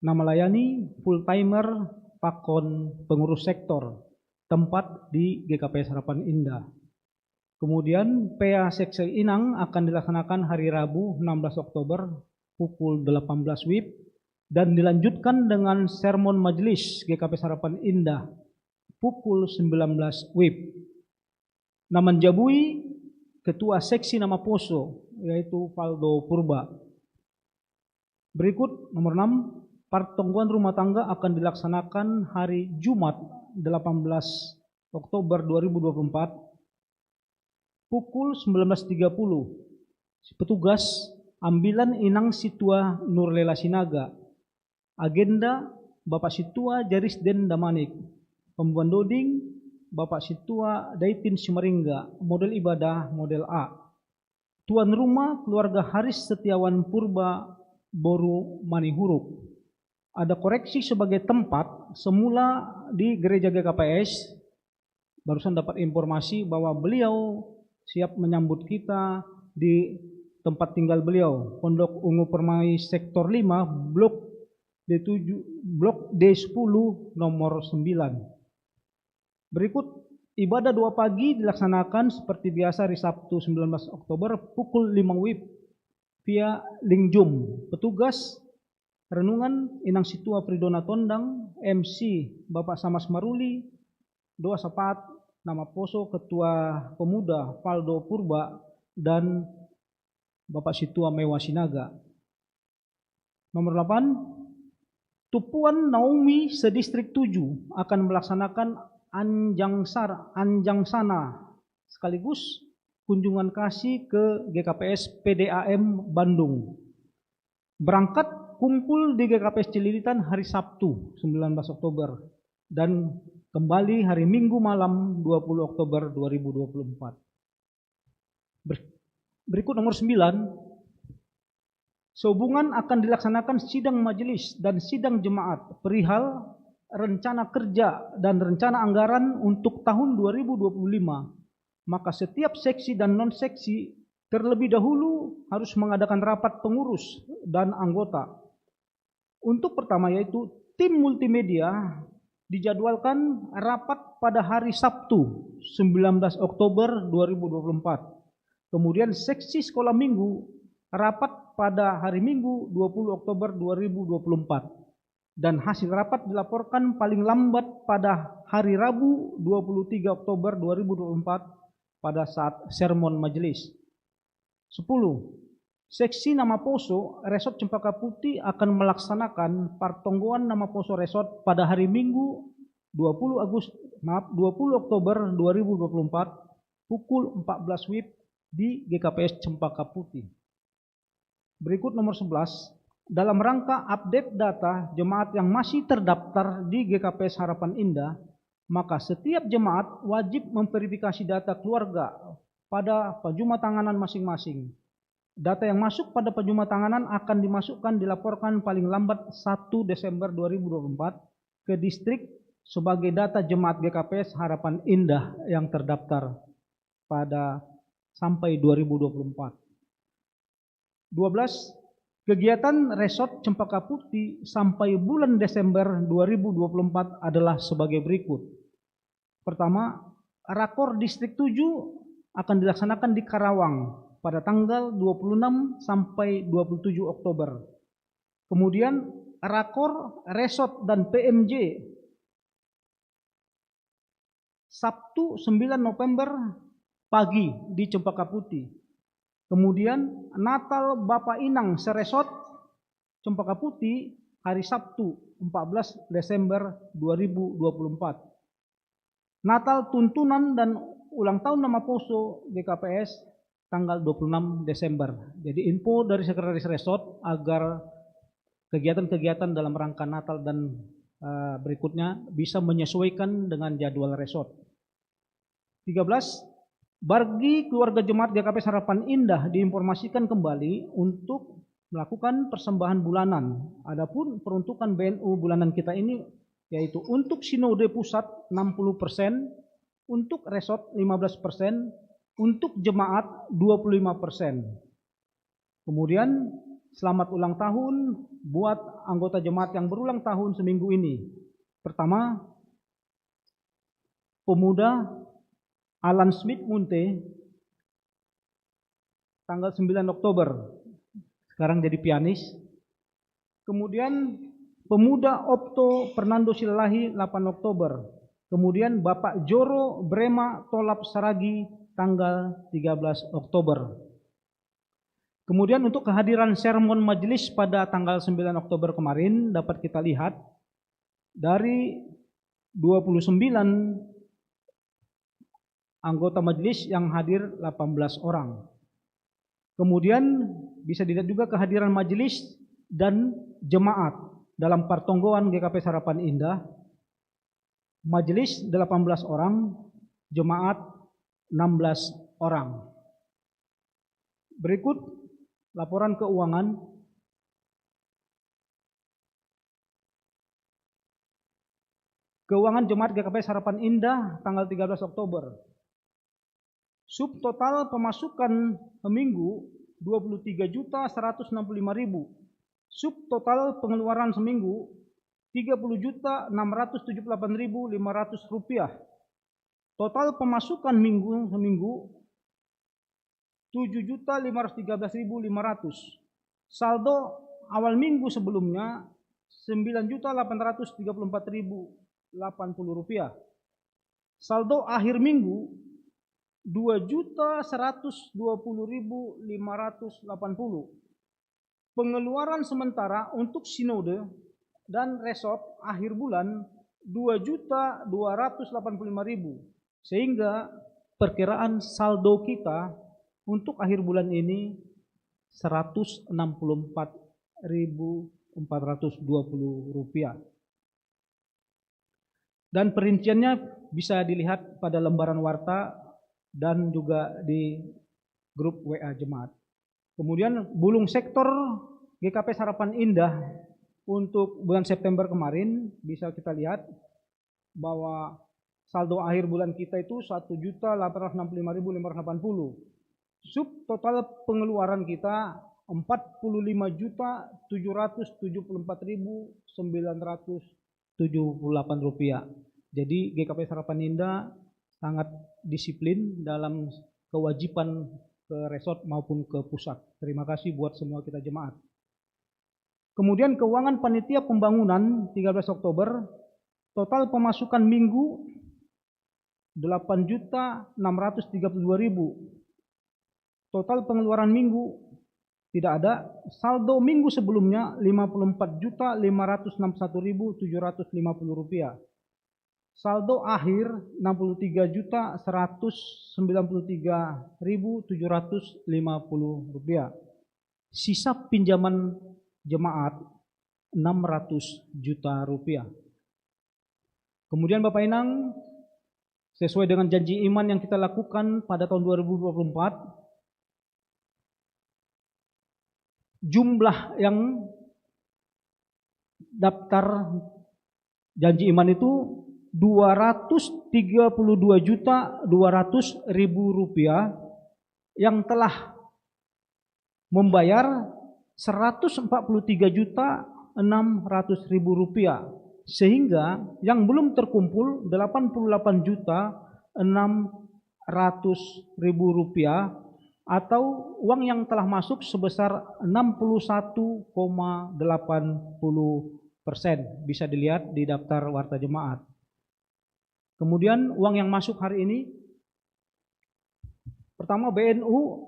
Nama layani full timer Pakon Pengurus Sektor, tempat di GKP Harapan Indah. Kemudian PA Seksi Inang akan dilaksanakan hari Rabu 16 Oktober pukul 18 WIB dan dilanjutkan dengan sermon majelis GKP Harapan Indah pukul 19 WIB. Naman Jabui, Ketua Seksi Nama Poso, yaitu Valdo Purba. Berikut nomor 6, pertemuan rumah tangga akan dilaksanakan hari Jumat 18 Oktober 2024 pukul 19.30. Petugas ambilan Inang Situa Nurlela Sinaga. Agenda Bapak Situa Jarisden Damanik. Pembuan doding Bapak Situa Daitin Sumaringga. Model ibadah model A. Tuan rumah keluarga Haris Setiawan Purba Boru Manihuruk. Ada koreksi sebagai tempat, semula di gereja GKPS, barusan dapat informasi bahwa beliau siap menyambut kita di tempat tinggal beliau, Pondok Ungu Permai Sektor 5, Blok D10 nomor 9. Berikut ibadah doa pagi dilaksanakan seperti biasa hari Sabtu 19 Oktober pukul 5 WIB via link Zoom. Petugas renungan Inang Situa Pridona Tondang, MC Bapak Samas Maruli, doa sapat nama Poso Ketua Pemuda Faldo Purba dan Bapak Situa Mewa Sinaga. Nomor 8, Tupuan Naomi sedistrik 7 akan melaksanakan Anjang Sana sekaligus kunjungan kasih ke GKPS PDAM Bandung. Berangkat kumpul di GKPS Cililitan hari Sabtu 19 Oktober dan kembali hari Minggu malam 20 Oktober 2024. Berikut nomor 9. Sehubungan akan dilaksanakan sidang majelis dan sidang jemaat perihal rencana kerja dan rencana anggaran untuk tahun 2025, maka setiap seksi dan non-seksi terlebih dahulu harus mengadakan rapat pengurus dan anggota. Untuk pertama yaitu tim multimedia dijadwalkan rapat pada hari Sabtu 19 Oktober 2024. Kemudian seksi sekolah minggu rapat pada hari Minggu 20 Oktober 2024. Dan hasil rapat dilaporkan paling lambat pada hari Rabu 23 Oktober 2024 pada saat sermon majelis. 10. Seksi Nama Poso Resort Cempaka Putih akan melaksanakan partonggoan Nama Poso Resort pada hari Minggu 20 Oktober 2024 pukul 14 WIB di GKPS Cempaka Putih. Berikut nomor 11. Dalam rangka update data jemaat yang masih terdaftar di GKPS Harapan Indah, maka setiap jemaat wajib memverifikasi data keluarga pada pajuma tanganan masing-masing. Data yang masuk pada pajuma tanganan akan dilaporkan paling lambat 1 Desember 2024 ke distrik sebagai data jemaat GKPS Harapan Indah yang terdaftar pada sampai 2024. 12. Kegiatan Resort Cempaka Putih sampai bulan Desember 2024 adalah sebagai berikut. Pertama, Rakor Distrik 7 akan dilaksanakan di Karawang pada tanggal 26 sampai 27 Oktober. Kemudian Rakor Resort dan PMJ Sabtu 9 November pagi di Cempaka Putih. Kemudian Natal Bapak Inang Seresort Cempaka Putih hari Sabtu 14 Desember 2024. Natal Tuntunan dan ulang tahun Nama Poso GKPS tanggal 26 Desember. Jadi info dari Sekretaris Resort agar kegiatan-kegiatan dalam rangka Natal dan berikutnya bisa menyesuaikan dengan jadwal resort. 13. Bagi keluarga jemaat GKPS Harapan Indah diinformasikan kembali untuk melakukan persembahan bulanan. Adapun peruntukan BNU bulanan kita ini yaitu untuk Sinode Pusat 60%, untuk resort 15%, untuk jemaat 25%. Kemudian selamat ulang tahun buat anggota jemaat yang berulang tahun seminggu ini. Pertama, pemuda Alan Smith Munte, tanggal 9 Oktober, sekarang jadi pianis. Kemudian pemuda Opto Fernando Silalahi 8 Oktober. Kemudian Bapak Joro Brema Tolap Saragi, tanggal 13 Oktober. Kemudian untuk kehadiran sermon majelis pada tanggal 9 Oktober kemarin dapat kita lihat dari 29 anggota majelis yang hadir 18 orang. Kemudian bisa dilihat juga kehadiran majelis dan jemaat dalam pertonggoan GKP Harapan Indah. Majelis 18 orang, jemaat 16 orang. Berikut laporan keuangan. Keuangan Jemaat GKP Harapan Indah tanggal 13 Oktober. Subtotal pemasukan seminggu 23.165.000. Subtotal pengeluaran seminggu 30.678.500 rupiah. Total pemasukan seminggu 7.513.500. Saldo awal minggu sebelumnya 9.834.080 rupiah. Saldo akhir minggu 2.120.580. Pengeluaran sementara untuk sinode dan resort akhir bulan 2.285.000. Sehingga perkiraan saldo kita untuk akhir bulan ini 164.420 rupiah. Dan perinciannya bisa dilihat pada lembaran warta dan juga di grup WA Jemaat. Kemudian bulung sektor GKP Harapan Indah untuk bulan September kemarin bisa kita lihat bahwa saldo akhir bulan kita itu 1.865.580. Subtotal pengeluaran kita 45.774.978 rupiah. Jadi GKP Harapan Indah sangat disiplin dalam kewajiban ke resort maupun ke pusat. Terima kasih buat semua kita jemaat. Kemudian keuangan panitia pembangunan 13 Oktober, total pemasukan minggu 8.632.000. Total pengeluaran minggu tidak ada. Saldo minggu sebelumnya 54.561.750 rupiah. Saldo akhir 63.193.750 rupiah. Sisa pinjaman jemaat 600 juta rupiah. Kemudian Bapak Inang, sesuai dengan janji iman yang kita lakukan pada tahun 2024, jumlah yang daftar janji iman itu 232.200.000 rupiah yang telah membayar 143.600.000 rupiah, sehingga yang belum terkumpul 88.600.000 rupiah atau uang yang telah masuk sebesar 61,80%, bisa dilihat di daftar warta jemaat. Kemudian uang yang masuk hari ini, pertama BNU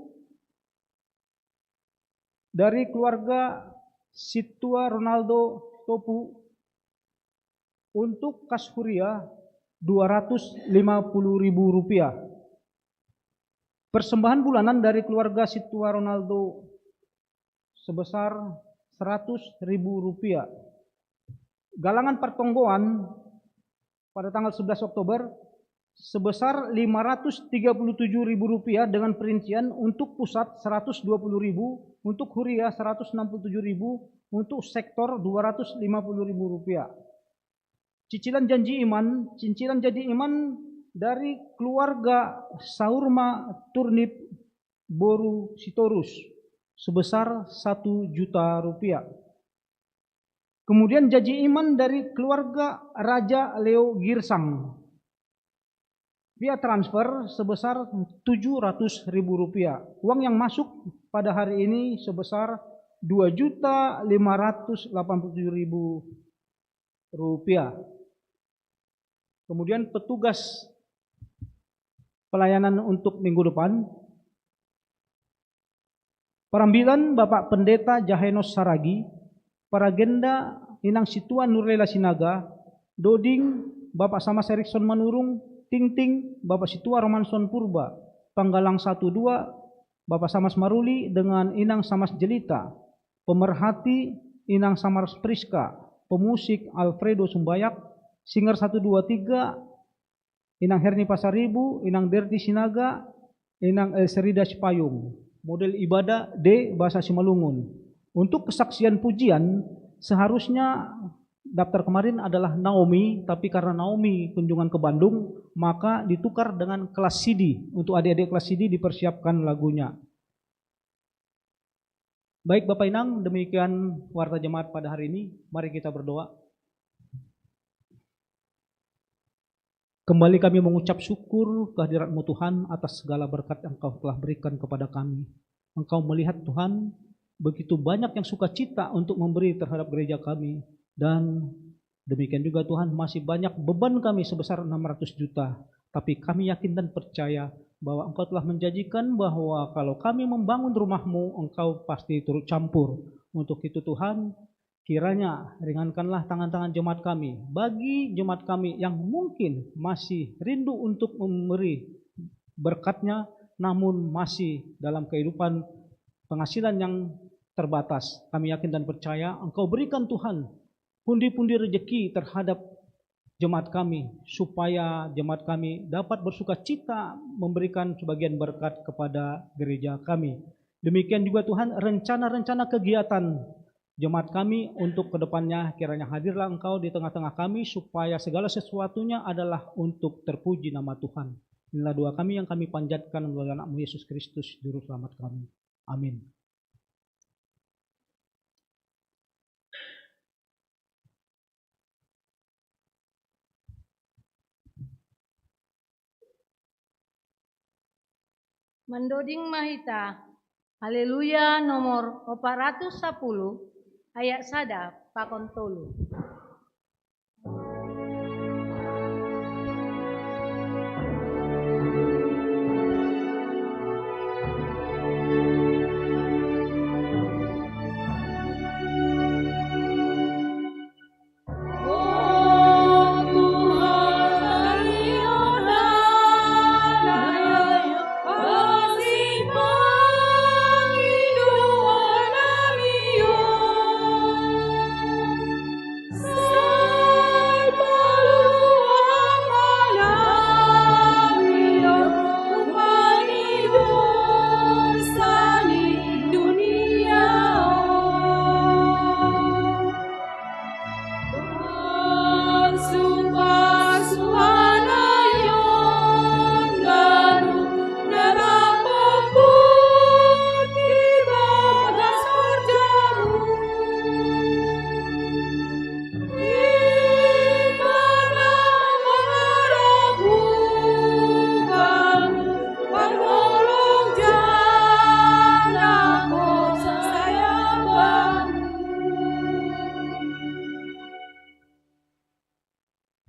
dari keluarga Situa Ronaldo Topu untuk kas kuliah 250.000 rupiah. Persembahan bulanan dari keluarga Situa Ronaldo sebesar 100.000 rupiah. Galangan pertonggoan pada tanggal 11 Oktober sebesar 537.000 rupiah dengan perincian untuk pusat 120.000, untuk huriah 167.000, untuk sektor 250.000 rupiah. Cicilan janji iman dari keluarga Saurma Turnip Boru Sitorus sebesar 1 juta rupiah. Kemudian janji iman dari keluarga Raja Leo Girsang via transfer sebesar 700.000 rupiah. Uang yang masuk pada hari ini sebesar 2.587.000 rupiah. Kemudian petugas pelayanan untuk minggu depan, perambilan Bapak Pendeta Jahenos Saragi, Paragenda Inang Situa Nurlela Sinaga, Doding Bapak Samas Erikson Manurung, Tingting, Bapak Situa Romanson Purba. Panggalang 1-2, Bapak Samas Maruli dengan Inang Samas Jelita. Pemerhati, Inang Samars Priska. Pemusik Alfredo Sumbayak. Singer 1-2-3, Inang Herni Pasaribu, Inang Derti Sinaga, Inang Serida Cipayung. Model ibadah D, Bahasa Simalungun. Untuk kesaksian pujian, seharusnya daftar kemarin adalah Naomi, tapi karena Naomi kunjungan ke Bandung, maka ditukar dengan kelas CD. Untuk adik-adik kelas CD dipersiapkan lagunya. Baik Bapak Inang, demikian warta jemaat pada hari ini. Mari kita berdoa. Kembali kami mengucap syukur kehadirat-Mu Tuhan atas segala berkat yang Engkau telah berikan kepada kami. Engkau melihat Tuhan, begitu banyak yang sukacita untuk memberi terhadap gereja kami. Dan demikian juga Tuhan, masih banyak beban kami sebesar 600 juta. Tapi kami yakin dan percaya bahwa Engkau telah menjanjikan bahwa kalau kami membangun rumah-Mu, Engkau pasti turut campur. Untuk itu Tuhan, kiranya ringankanlah tangan-tangan jemaat kami. Bagi jemaat kami yang mungkin masih rindu untuk memberi berkat-Nya, namun masih dalam kehidupan penghasilan yang terbatas. Kami yakin dan percaya Engkau berikan Tuhan pundi-pundi rezeki terhadap jemaat kami, supaya jemaat kami dapat bersuka cita memberikan sebagian berkat kepada gereja kami. Demikian juga Tuhan, rencana-rencana kegiatan jemaat kami untuk kedepannya, kiranya hadirlah Engkau di tengah-tengah kami, supaya segala sesuatunya adalah untuk terpuji nama Tuhan. Inilah doa kami yang kami panjatkan melalui anak-Mu Yesus Kristus, Juru Selamat kami. Amin. Mendoding Mahita, Haleluya nomor 410, ayat sada pakon tolu.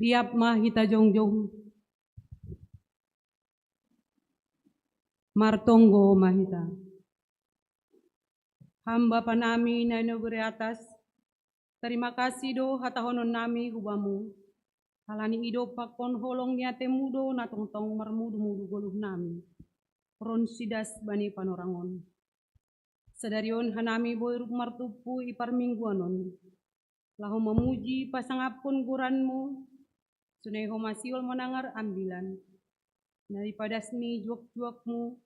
Riap Mahita Jongjong, Martonggo Mahita. Hamba panami na negeri atas, terima kasih do hatahonon nami hubamu. Halani ido pakon holong niate mudo na tongtong marmudu-mudu goluh nami. Ron sidas bani panorangon. Sedarion hanami boy martupu ipar mingguanon. Lahu memuji pasangapun guranmu. Suneho masiol menangar ambilan. Daripada seni juak-juakmu,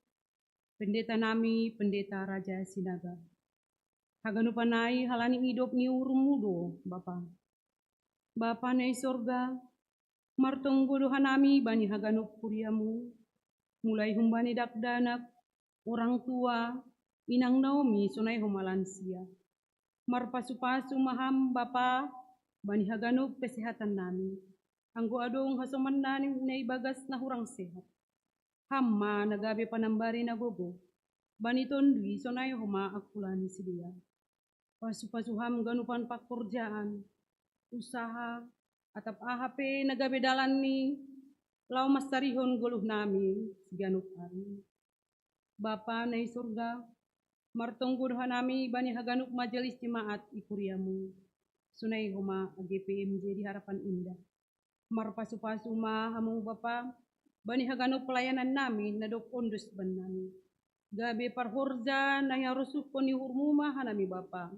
pendeta nami, pendeta Raja Sinaga. Haganu panai halani hidup ni urmudo, Bapa. Bapa nai sorga, martonggo doha nami bani haganu kuriamu. Mulai humbani dakdanak, orang tua, inang Naomi sunai homalansia. Marpasu-pasu maham Bapa, bani haganu kesehatan nami. Anggo adong hasoman na ibagas na hurang sehat. Hamma nagabe panambari na gogo. Baniton dui sonay huma akulani sidia. Pasu-pasuham ganupan pakurjaan. Usaha atap ahape nagabe dalan ni. Lau mastarihon goluh nami siganupari. Bapa na surga. Martonggo doha nami bani haganuk majelis jemaat ikuriamu. Sunay huma AGPMJ di Harapan Indah. marpasu-pasu ma hamu Bapa, bani hagano pelayanan nami nadok ondus ban nami. Gabe parhorja na yarusuh koni hurmuma hanami Bapa.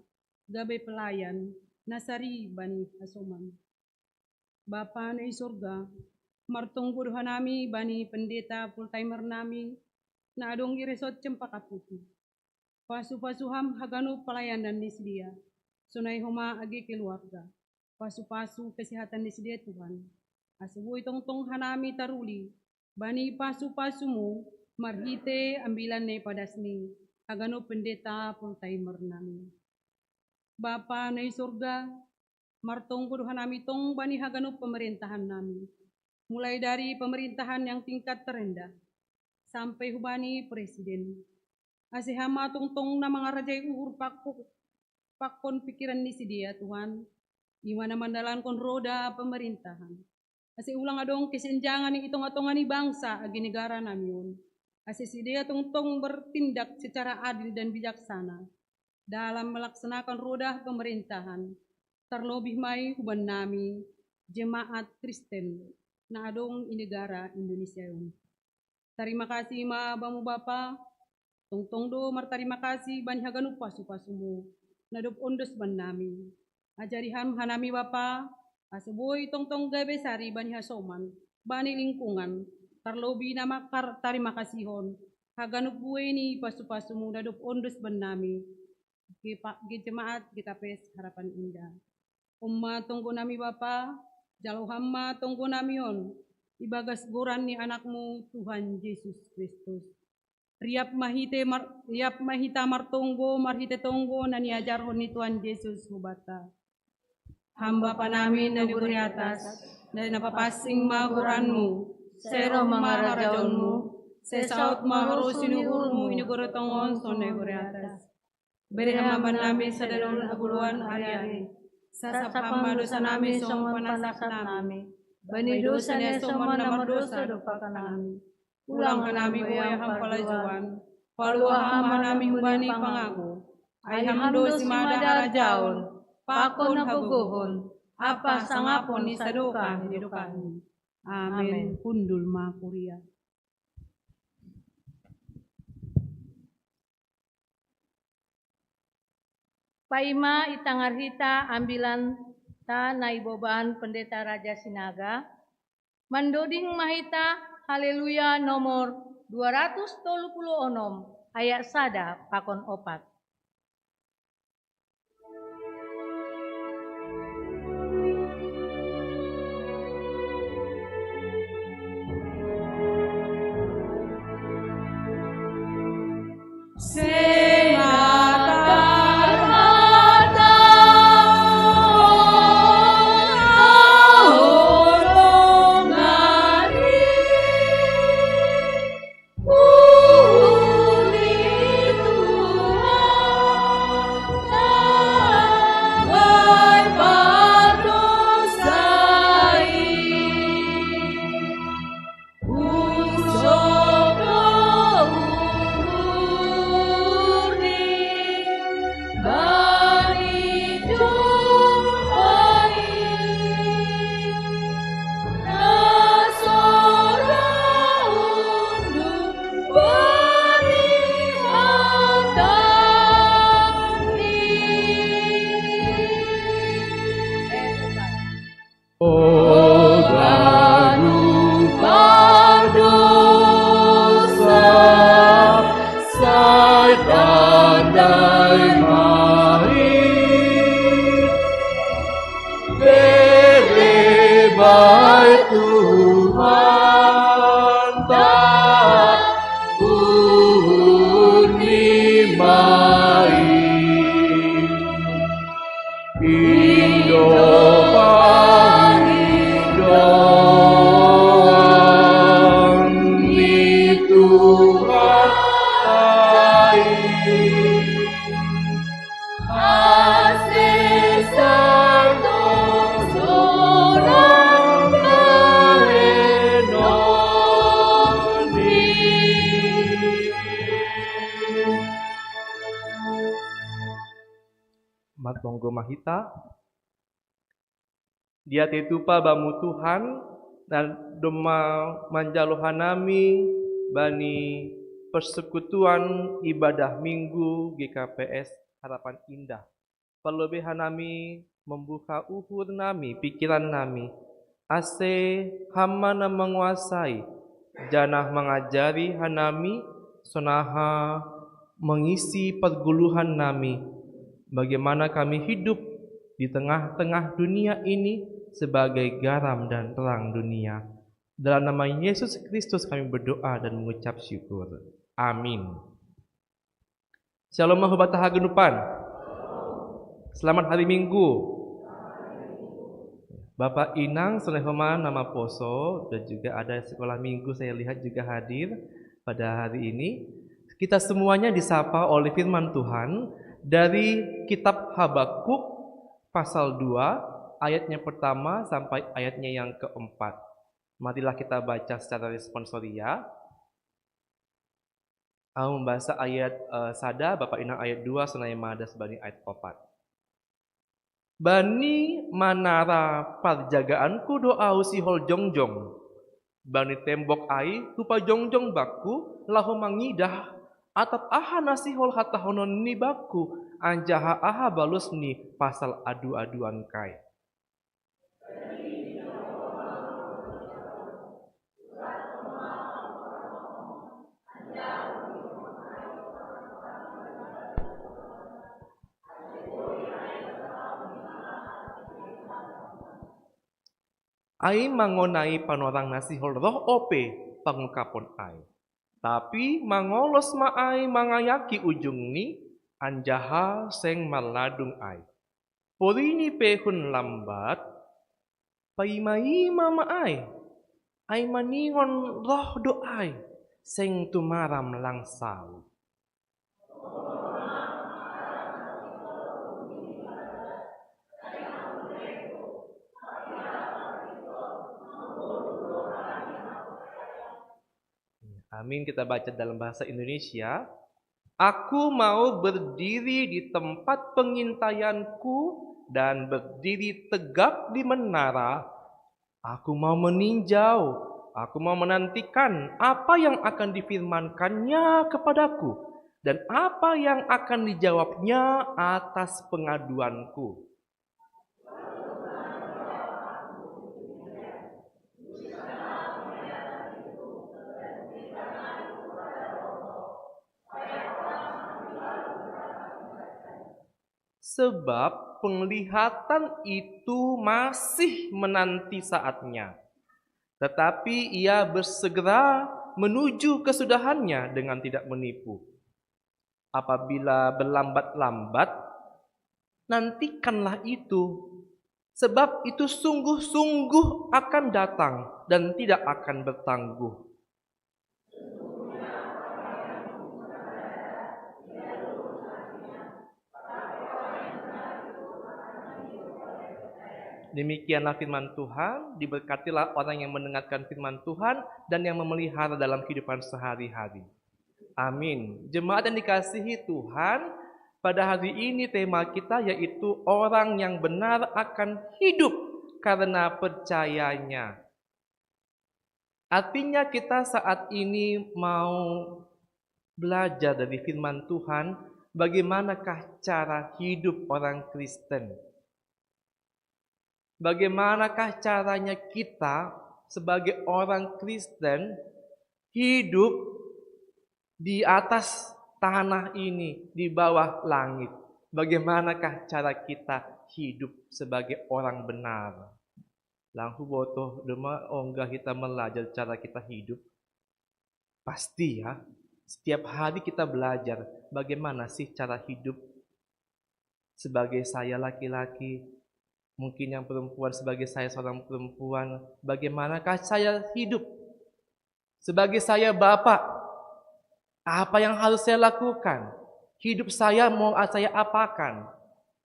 Gabe pelayan nasari bani asoman. Bapa na isorga, martunggu doha nami bani pendeta full timer nami na adong iresot cempakaputi. Pasu-pasuham hagano pelayanan ni sedia. Sunai homa agi keluarga. Pasu-pasu kesehatan ni sedia Tuhan. Asubu itong-tong hanami taruli. Bani pasu-pasumu marhite ambilan ne padasni. Hagano pendeta full timer nami. Bapa na surga, martunggu doha nami tong bani hagano pemerintahan nami. Mulai dari pemerintahan yang tingkat terendah sampai hubani presiden. Asihama tungtong na mga rajay uhur pakon pikiran ni si dia Tuhan. Iwana mandalan kon roda pemerintahan. Asi ulang adong kesenjangan ni itong-atongan ni bangsa agi negara namin. Asi si dia tungtong bertindak secara adil dan bijaksana dalam melaksanakan roda pemerintahan. Terlebih mai huban nami jemaat Kristen na adong i negara Indonesia yun. Terima kasih ma bamu Bapa. Tungtong do martarima kasih bani haganu pasu-pasumu. Nadop ondos ban nami. Ajarihan hanami Bapa. Asuboy tongtong gabe sari bani hasoman. Bani lingkungan. Terlebih nama tarima kasihon. Haganu buwe ni pasu-pasumu. Nadop ondos ban nami. Jemaat kita pes harapan indah. Umma tunggu nami Bapa. Jalo hamma tunggu nami on. Ibagas goran ni anakmu Tuhan Yesus Kristus. Riap mahita martonggo marhite tonggo na niajarhon ni Tuhan Yesus hubata. Hamba pa namin na diburi atas na napapasing maguranmu. Sero mga rajaonmu. Sesaut maharus sinuhurmu inugorotongon sonay guri atas. Beri hamba namin sa dalul aguluan hari-hari. Sasap hamba dosa namin song panasap namin. Bani dosa niya somon na mardosa dopa ka namin. Ulang ka namin buhay hampalajuan. Paluah hama namin bani pangaku. Ay hamdo si mada harajaon. Pakon haguguhon. Apa sangapon ni saduka hidupan. Amen. Kundul ma kuria. Paima itangarhita ambilan ta naibobaan pendeta Raja Sinaga. Mandoding mahita Haleluya nomor 236 ayat sada pakon opat. Dia titupa bamu Tuhan dan doma manjalohanami bani persekutuan ibadah minggu GKPS Harapan Indah. Perlebihan nami membuka uhur nami, pikiran nami. Ase hamana menguasai, janah mengajari hanami, sonaha mengisi perguluhan nami. Bagaimana kami hidup di tengah-tengah dunia ini sebagai garam dan terang dunia. Dalam nama Yesus Kristus kami berdoa dan mengucap syukur. Amin. Shalom Mahubata Hagenupan. Selamat hari Minggu. Bapak Inang Sonehoma nama Poso dan juga ada sekolah minggu saya lihat juga hadir pada hari ini. Kita semuanya disapa oleh firman Tuhan dari kitab Habakuk pasal 2 ayatnya pertama sampai ayatnya yang keempat. Marilah kita baca secara responsoria. Membaca ayat sada Bapak Inang ayat 2 senaya madas bani ayat 4. Bani manara parjagaanku doa usihol jongjong. Bani tembok ai rupa jongjong baku lahu mangidah atap aha nasihol hatahonon ni baku anjaha aha balus ni pasal adu-aduan kai. Ai mangonai panorang nasihol roh ope pangungkapon ai. Tapi mangolos ma ai mangayaki ujung ni anjaha seng maladung ai. Porini pehun lambat paimai mama ai. Ai maningon roh do ai seng tumaram langsau. Amin, kita baca dalam bahasa Indonesia. Aku mau berdiri di tempat pengintaianku dan berdiri tegak di menara. Aku mau meninjau, aku mau menantikan apa yang akan difirmankannya kepadaku dan apa yang akan dijawabnya atas pengaduanku. Sebab penglihatan itu masih menanti saatnya. Tetapi ia bersegera menuju kesudahannya dengan tidak menipu. Apabila berlambat-lambat, nantikanlah itu. Sebab itu sungguh-sungguh akan datang dan tidak akan bertangguh. Demikianlah firman Tuhan, diberkatilah orang yang mendengarkan firman Tuhan dan yang memelihara dalam kehidupan sehari-hari. Amin. Jemaat yang dikasihi Tuhan, pada hari ini tema kita yaitu orang yang benar akan hidup karena percayanya. Artinya kita saat ini mau belajar dari firman Tuhan, bagaimanakah cara hidup orang Kristen. Bagaimanakah caranya kita sebagai orang Kristen hidup di atas tanah ini, di bawah langit. Bagaimanakah cara kita hidup sebagai orang benar. Langhu botoh dema onggah kita belajar cara kita hidup. Pasti ya, setiap hari kita belajar bagaimana sih cara hidup. Sebagai saya laki-laki, mungkin yang perempuan sebagai saya seorang perempuan, bagaimanakah saya hidup? Sebagai saya bapak, apa yang harus saya lakukan? Hidup saya mau saya apakan?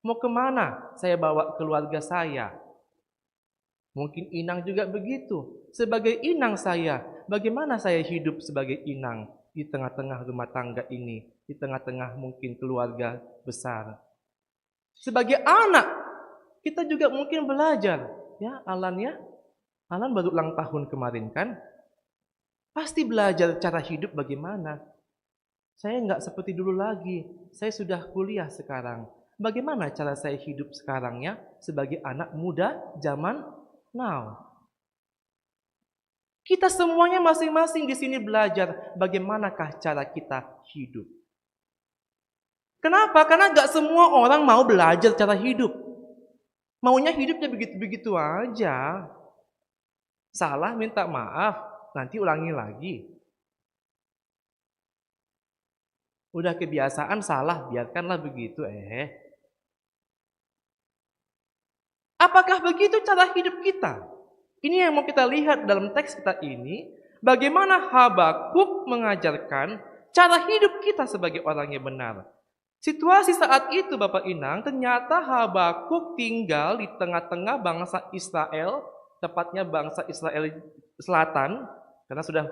Mau kemana saya bawa keluarga saya? Mungkin Inang juga begitu. Sebagai inang saya, bagaimana saya hidup sebagai inang di tengah-tengah rumah tangga ini, di tengah-tengah mungkin keluarga besar. Sebagai anak, kita juga mungkin belajar ya Alan ya. Alan baru ulang tahun kemarin kan. Pasti belajar cara hidup bagaimana. Saya nggak seperti dulu lagi. Saya sudah kuliah sekarang. Bagaimana cara saya hidup sekarang ya sebagai anak muda zaman now. Kita semuanya masing-masing di sini belajar bagaimanakah cara kita hidup. Kenapa? Karena gak semua orang mau belajar cara hidup. Maunya hidupnya begitu-begitu aja. Salah minta maaf, nanti ulangi lagi. Udah kebiasaan salah, biarkanlah begitu. Apakah begitu cara hidup kita? Ini yang mau kita lihat dalam teks kita ini. Bagaimana Habakuk mengajarkan cara hidup kita sebagai orang yang benar. Situasi saat itu Bapak Inang, ternyata Habakuk tinggal di tengah-tengah bangsa Israel, tepatnya bangsa Israel Selatan, karena sudah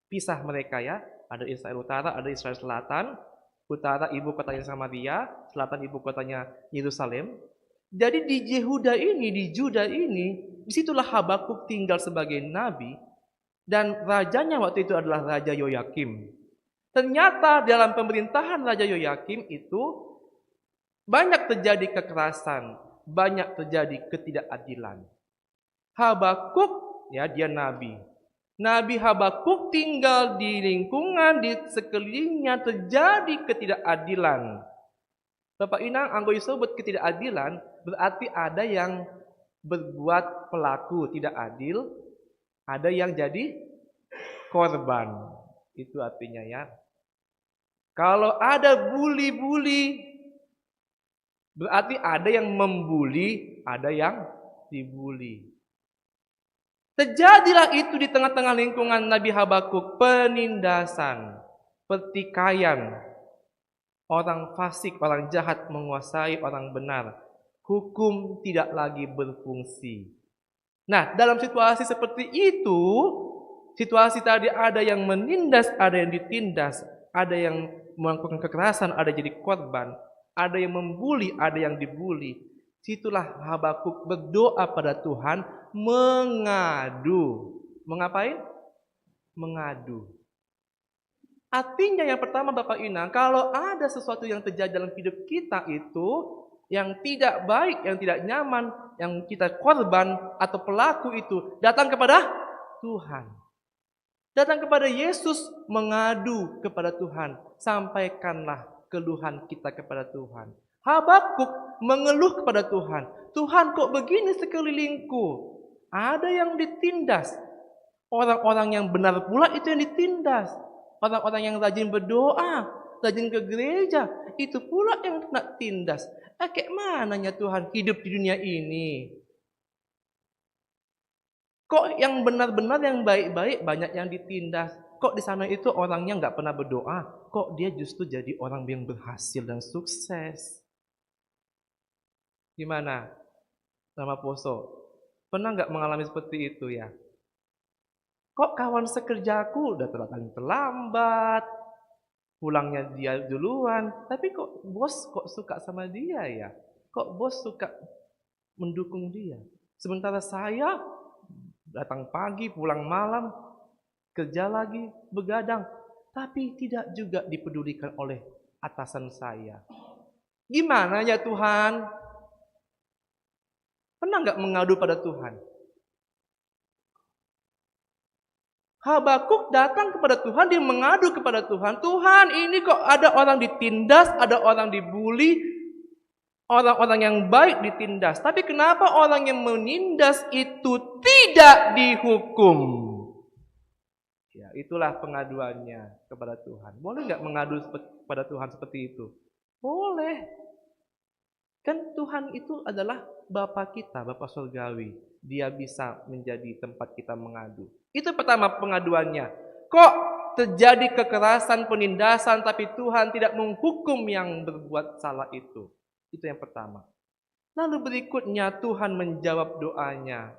pisah mereka ya. Ada Israel Utara, ada Israel Selatan. Utara ibu kotanya Samaria, selatan ibu kotanya Yerusalem. Jadi di Yehuda ini, di Juda ini, disitulah Habakuk tinggal sebagai nabi. Dan rajanya waktu itu adalah Raja Yoyakim. Ternyata dalam pemerintahan Raja Yoyakim itu banyak terjadi kekerasan, banyak terjadi ketidakadilan. Habakuk, ya dia nabi. Nabi Habakuk tinggal di lingkungan, di sekelilingnya terjadi ketidakadilan. Bapak Inang, anggo sebut ketidakadilan, berarti ada yang berbuat pelaku tidak adil, ada yang jadi korban. Itu artinya ya. Kalau ada bully-bully, berarti ada yang membuli, ada yang dibully. Terjadilah itu di tengah-tengah lingkungan Nabi Habakuk, penindasan, pertikaian, orang fasik, orang jahat menguasai orang benar. Hukum tidak lagi berfungsi. Nah, dalam situasi seperti itu, situasi tadi ada yang menindas, ada yang ditindas, ada yang melakukan kekerasan, ada yang jadi korban, ada yang membuli, ada yang dibuli. Situlah Habakuk berdoa pada Tuhan, mengadu. Mengapain? Mengadu. Artinya yang pertama Bapak Inang, kalau ada sesuatu yang terjadi dalam hidup kita itu, yang tidak baik, yang tidak nyaman, yang kita korban atau pelaku itu, datang kepada Tuhan. Datang kepada Yesus, mengadu kepada Tuhan. Sampaikanlah keluhan kita kepada Tuhan. Habakuk mengeluh kepada Tuhan. Tuhan, kok begini sekelilingku? Ada yang ditindas. Orang-orang yang benar pula itu yang ditindas. Orang-orang yang rajin berdoa, rajin ke gereja, itu pula yang kena tindas. Kayak mananya Tuhan hidup di dunia ini? Kok yang benar-benar, yang baik-baik banyak yang ditindas? Kok di sana itu orangnya nggak pernah berdoa? Kok dia justru jadi orang yang berhasil dan sukses? Gimana? Nama Poso, pernah nggak mengalami seperti itu ya? Kok kawan sekerjaku udah paling terlambat, pulangnya dia duluan, tapi kok bos kok suka sama dia ya? Kok bos suka mendukung dia? Sementara saya datang pagi, pulang malam, kerja lagi, begadang, tapi tidak juga dipedulikan oleh atasan saya. Gimana ya Tuhan? Pernah nggak mengadu pada Tuhan? Habakuk datang kepada Tuhan, dia mengadu kepada Tuhan. Tuhan, ini kok ada orang ditindas, ada orang dibully, orang-orang yang baik ditindas. Tapi kenapa orang yang menindas itu tidak dihukum? Ya, itulah pengaduannya kepada Tuhan. Boleh nggak mengadu kepada Tuhan seperti itu? Boleh. Kan Tuhan itu adalah Bapa kita, Bapa Surgawi. Dia bisa menjadi tempat kita mengadu. Itu pertama pengaduannya. Kok terjadi kekerasan, penindasan, tapi Tuhan tidak menghukum yang berbuat salah itu. Itu yang pertama. Lalu berikutnya Tuhan menjawab doanya.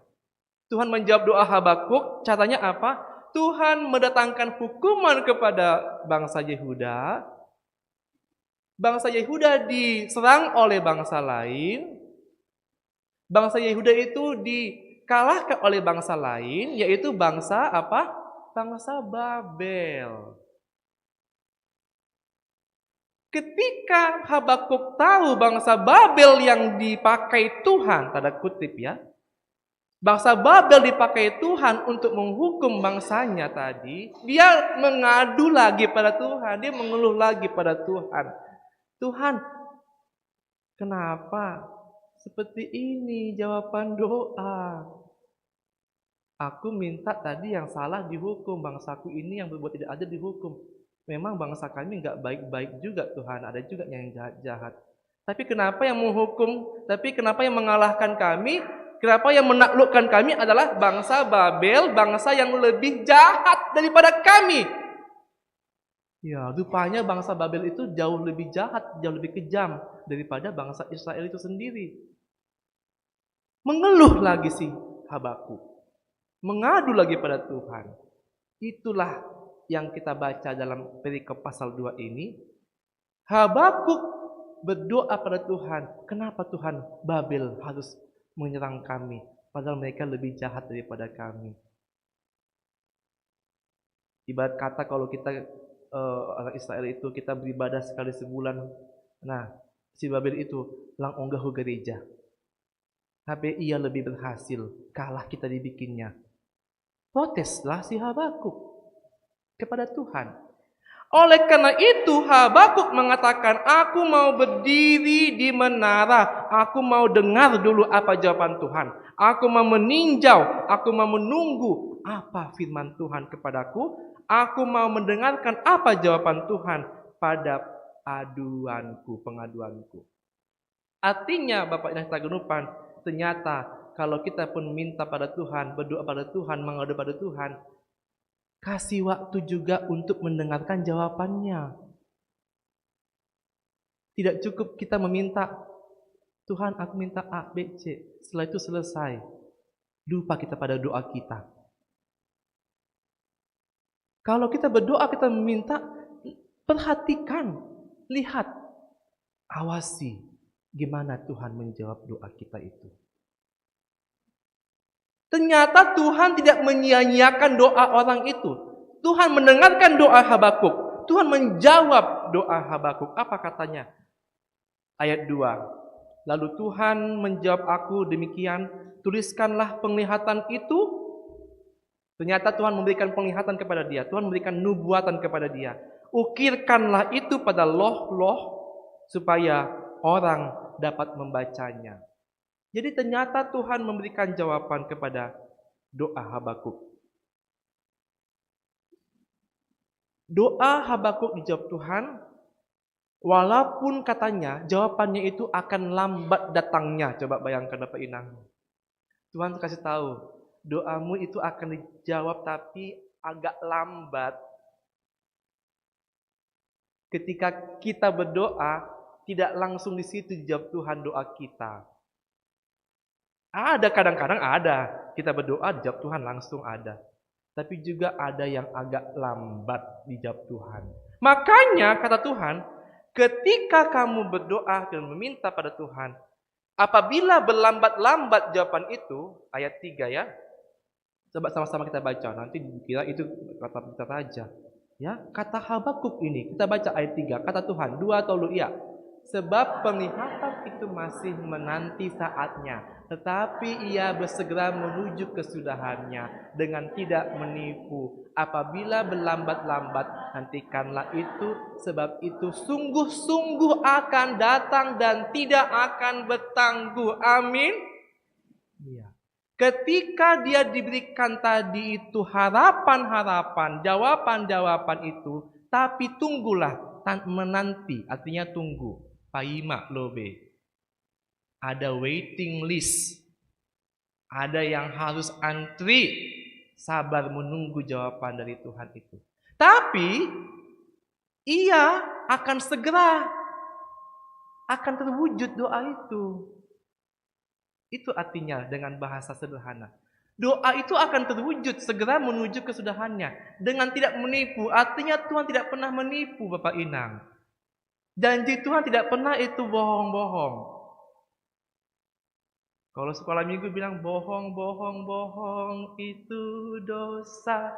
Tuhan menjawab doa Habakuk. Caranya apa? Tuhan mendatangkan hukuman kepada bangsa Yehuda. Bangsa Yehuda diserang oleh bangsa lain. Bangsa Yehuda itu dikalahkan oleh bangsa lain, yaitu bangsa apa? Bangsa Babel. Ketika Habakuk tahu bangsa Babel yang dipakai Tuhan, tanda kutip ya, bangsa Babel dipakai Tuhan untuk menghukum bangsanya tadi, dia mengadu lagi pada Tuhan, dia mengeluh lagi pada Tuhan. Tuhan, kenapa seperti ini jawaban doa? Aku minta tadi yang salah dihukum, bangsaku ini yang berbuat tidak adil dihukum. Memang bangsa kami nggak baik-baik juga Tuhan, ada juga yang jahat-jahat. Tapi kenapa yang menghukum, tapi kenapa yang mengalahkan kami, kenapa yang menaklukkan kami adalah bangsa Babel, bangsa yang lebih jahat daripada kami. Ya, rupanya bangsa Babel itu jauh lebih jahat, jauh lebih kejam daripada bangsa Israel itu sendiri. Mengeluh lagi si Habakuk, mengadu lagi pada Tuhan. Itulah yang kita baca dalam perikop pasal 2 ini. Habakuk berdoa pada Tuhan, kenapa Tuhan Babel harus menyerang kami, padahal mereka lebih jahat daripada kami. Ibarat kata kalau kita orang Israel itu kita beribadah sekali sebulan, nah si Babel itu lang onggah ke gereja. Tapi ia lebih berhasil, kalah kita dibikinnya. Proteslah si Habakuk kepada Tuhan. Oleh karena itu Habakuk mengatakan, aku mau berdiri di menara, aku mau dengar dulu apa jawaban Tuhan. Aku mau meninjau, aku mau menunggu apa firman Tuhan kepadaku. Aku mau mendengarkan apa jawaban Tuhan pada pengaduanku. Artinya Bapak Ibu Tagenupan, ternyata kalau kita pun minta pada Tuhan, berdoa pada Tuhan, mengadu pada Tuhan, kasih waktu juga untuk mendengarkan jawabannya. Tidak cukup kita meminta, Tuhan aku minta A, B, C. Setelah itu selesai. Lupa kita pada doa kita. Kalau kita berdoa, kita meminta, perhatikan, lihat, awasi gimana Tuhan menjawab doa kita itu. Ternyata Tuhan tidak menyia-nyiakan doa orang itu. Tuhan mendengarkan doa Habakuk. Tuhan menjawab doa Habakuk. Apa katanya? Ayat 2. Lalu Tuhan menjawab aku demikian, tuliskanlah penglihatan itu. Ternyata Tuhan memberikan penglihatan kepada dia. Tuhan memberikan nubuatan kepada dia. Ukirkanlah itu pada loh-loh supaya orang dapat membacanya. Jadi ternyata Tuhan memberikan jawaban kepada doa Habakuk. Doa Habakuk dijawab Tuhan, walaupun katanya jawabannya itu akan lambat datangnya. Coba bayangkan Bapak Inang. Tuhan kasih tahu, doamu itu akan dijawab tapi agak lambat. Ketika kita berdoa, tidak langsung di situ dijawab Tuhan doa kita. Ada kadang-kadang ada, kita berdoa dijawab Tuhan langsung ada. Tapi juga ada yang agak lambat dijawab Tuhan. Makanya kata Tuhan, ketika kamu berdoa dan meminta pada Tuhan, apabila berlambat-lambat jawaban itu, ayat 3 ya. Coba sama-sama kita baca, nanti dikira itu kata kita saja. Ya, kata Habakuk ini, kita baca ayat 3, kata Tuhan, 2 atau lu iya. Sebab penglihatan itu masih menanti saatnya, tetapi ia bersegera menuju kesudahannya dengan tidak menipu. Apabila berlambat-lambat, nantikanlah itu, sebab itu sungguh-sungguh akan datang dan tidak akan bertangguh. Amin. Iya. Ketika dia diberikan tadi itu harapan-harapan, jawaban-jawaban itu, tapi tunggulah, menanti, artinya tunggu. Paima lobe. Ada waiting list. Ada yang harus antri, sabar menunggu jawaban dari Tuhan itu. Tapi ia akan segera akan terwujud doa itu. Itu artinya dengan bahasa sederhana. Doa itu akan terwujud segera menuju kesudahannya dengan tidak menipu. Artinya Tuhan tidak pernah menipu Bapak Inang. Janji Tuhan tidak pernah itu bohong-bohong. Kalau sekolah minggu bilang bohong, bohong, bohong itu dosa.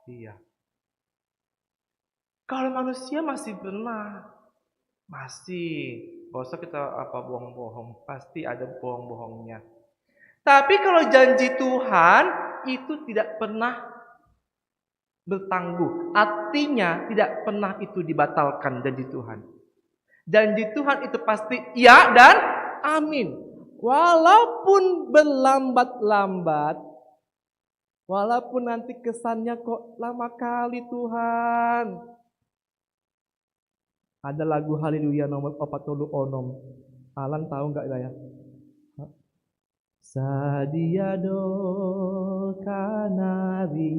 Iya. Kalau manusia masih pernah, masih. Gak usah kita bohong-bohong, pasti ada bohong-bohongnya. Tapi kalau janji Tuhan itu tidak pernah bertangguh. Artinya tidak pernah itu dibatalkan janji Tuhan. Janji Tuhan itu pasti ya dan amin. Walaupun berlambat-lambat, walaupun nanti kesannya kok lama kali Tuhan. Ada lagu Haleluya nomor 46. Alan tahu nggak ya? Sadiado kanari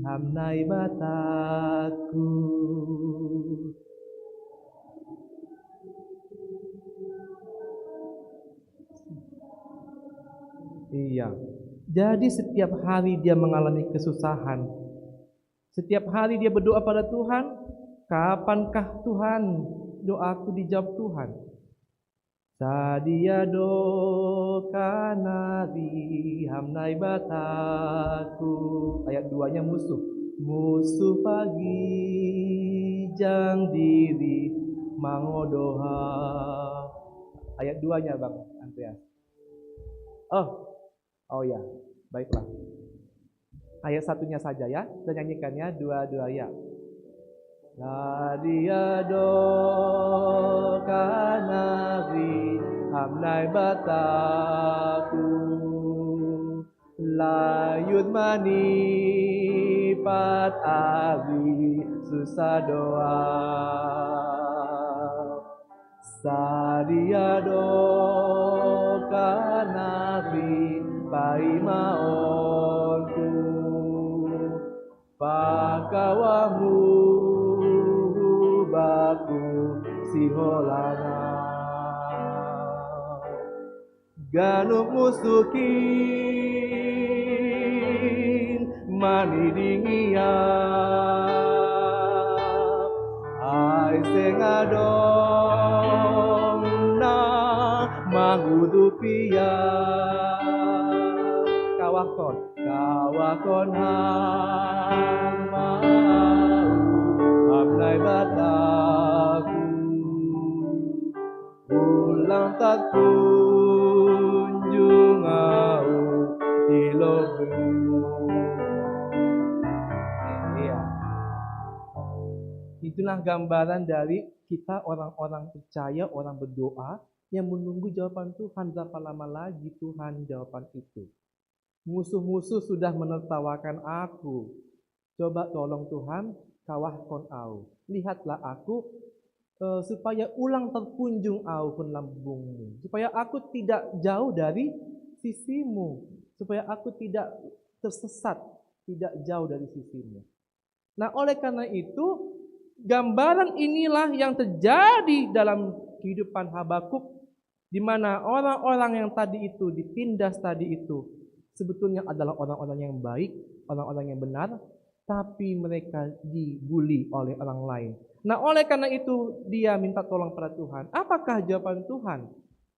hamnai bataku. Iya. Jadi setiap hari dia mengalami kesusahan. Setiap hari dia berdoa pada Tuhan, kapankah Tuhan doaku dijawab Tuhan? Sadiado kanari hamnai bataku. Ayat 2-nya musuh. Musuh pagi jang diri mangodoha. Ayat 2-nya Bang Andreas. Oh ya, baiklah. Ayat 1-nya saja ya, dan nyanyikannya dua-dua ya. Sadiado kanari hamnai bataku. Layut mani pat abi susah doa. Sadiado kanari pai maonku pakawamu baku siholana ganuk musukin mani dingia ai sengadong na mangudupia kawakon hang mau hamnai bataku ulang tak kunjung au di lobu. Iya. Itulah gambaran dari kita orang-orang percaya, orang berdoa yang menunggu jawaban Tuhan. Berapa lama lagi Tuhan jawaban itu? Musuh-musuh sudah menertawakan aku. Coba tolong Tuhan, kawahkon au. Lihatlah aku, supaya ulang terkunjung au pun lambungmu. Supaya aku tidak jauh dari sisimu. Supaya aku tidak tersesat, tidak jauh dari sisimu. Nah, oleh karena itu, gambaran inilah yang terjadi dalam kehidupan Habakuk, di mana orang-orang yang tadi itu ditindas tadi itu sebetulnya adalah orang-orang yang baik, orang-orang yang benar, tapi mereka dibuli oleh orang lain. Nah, oleh karena itu dia minta tolong pada Tuhan. Apakah jawaban Tuhan?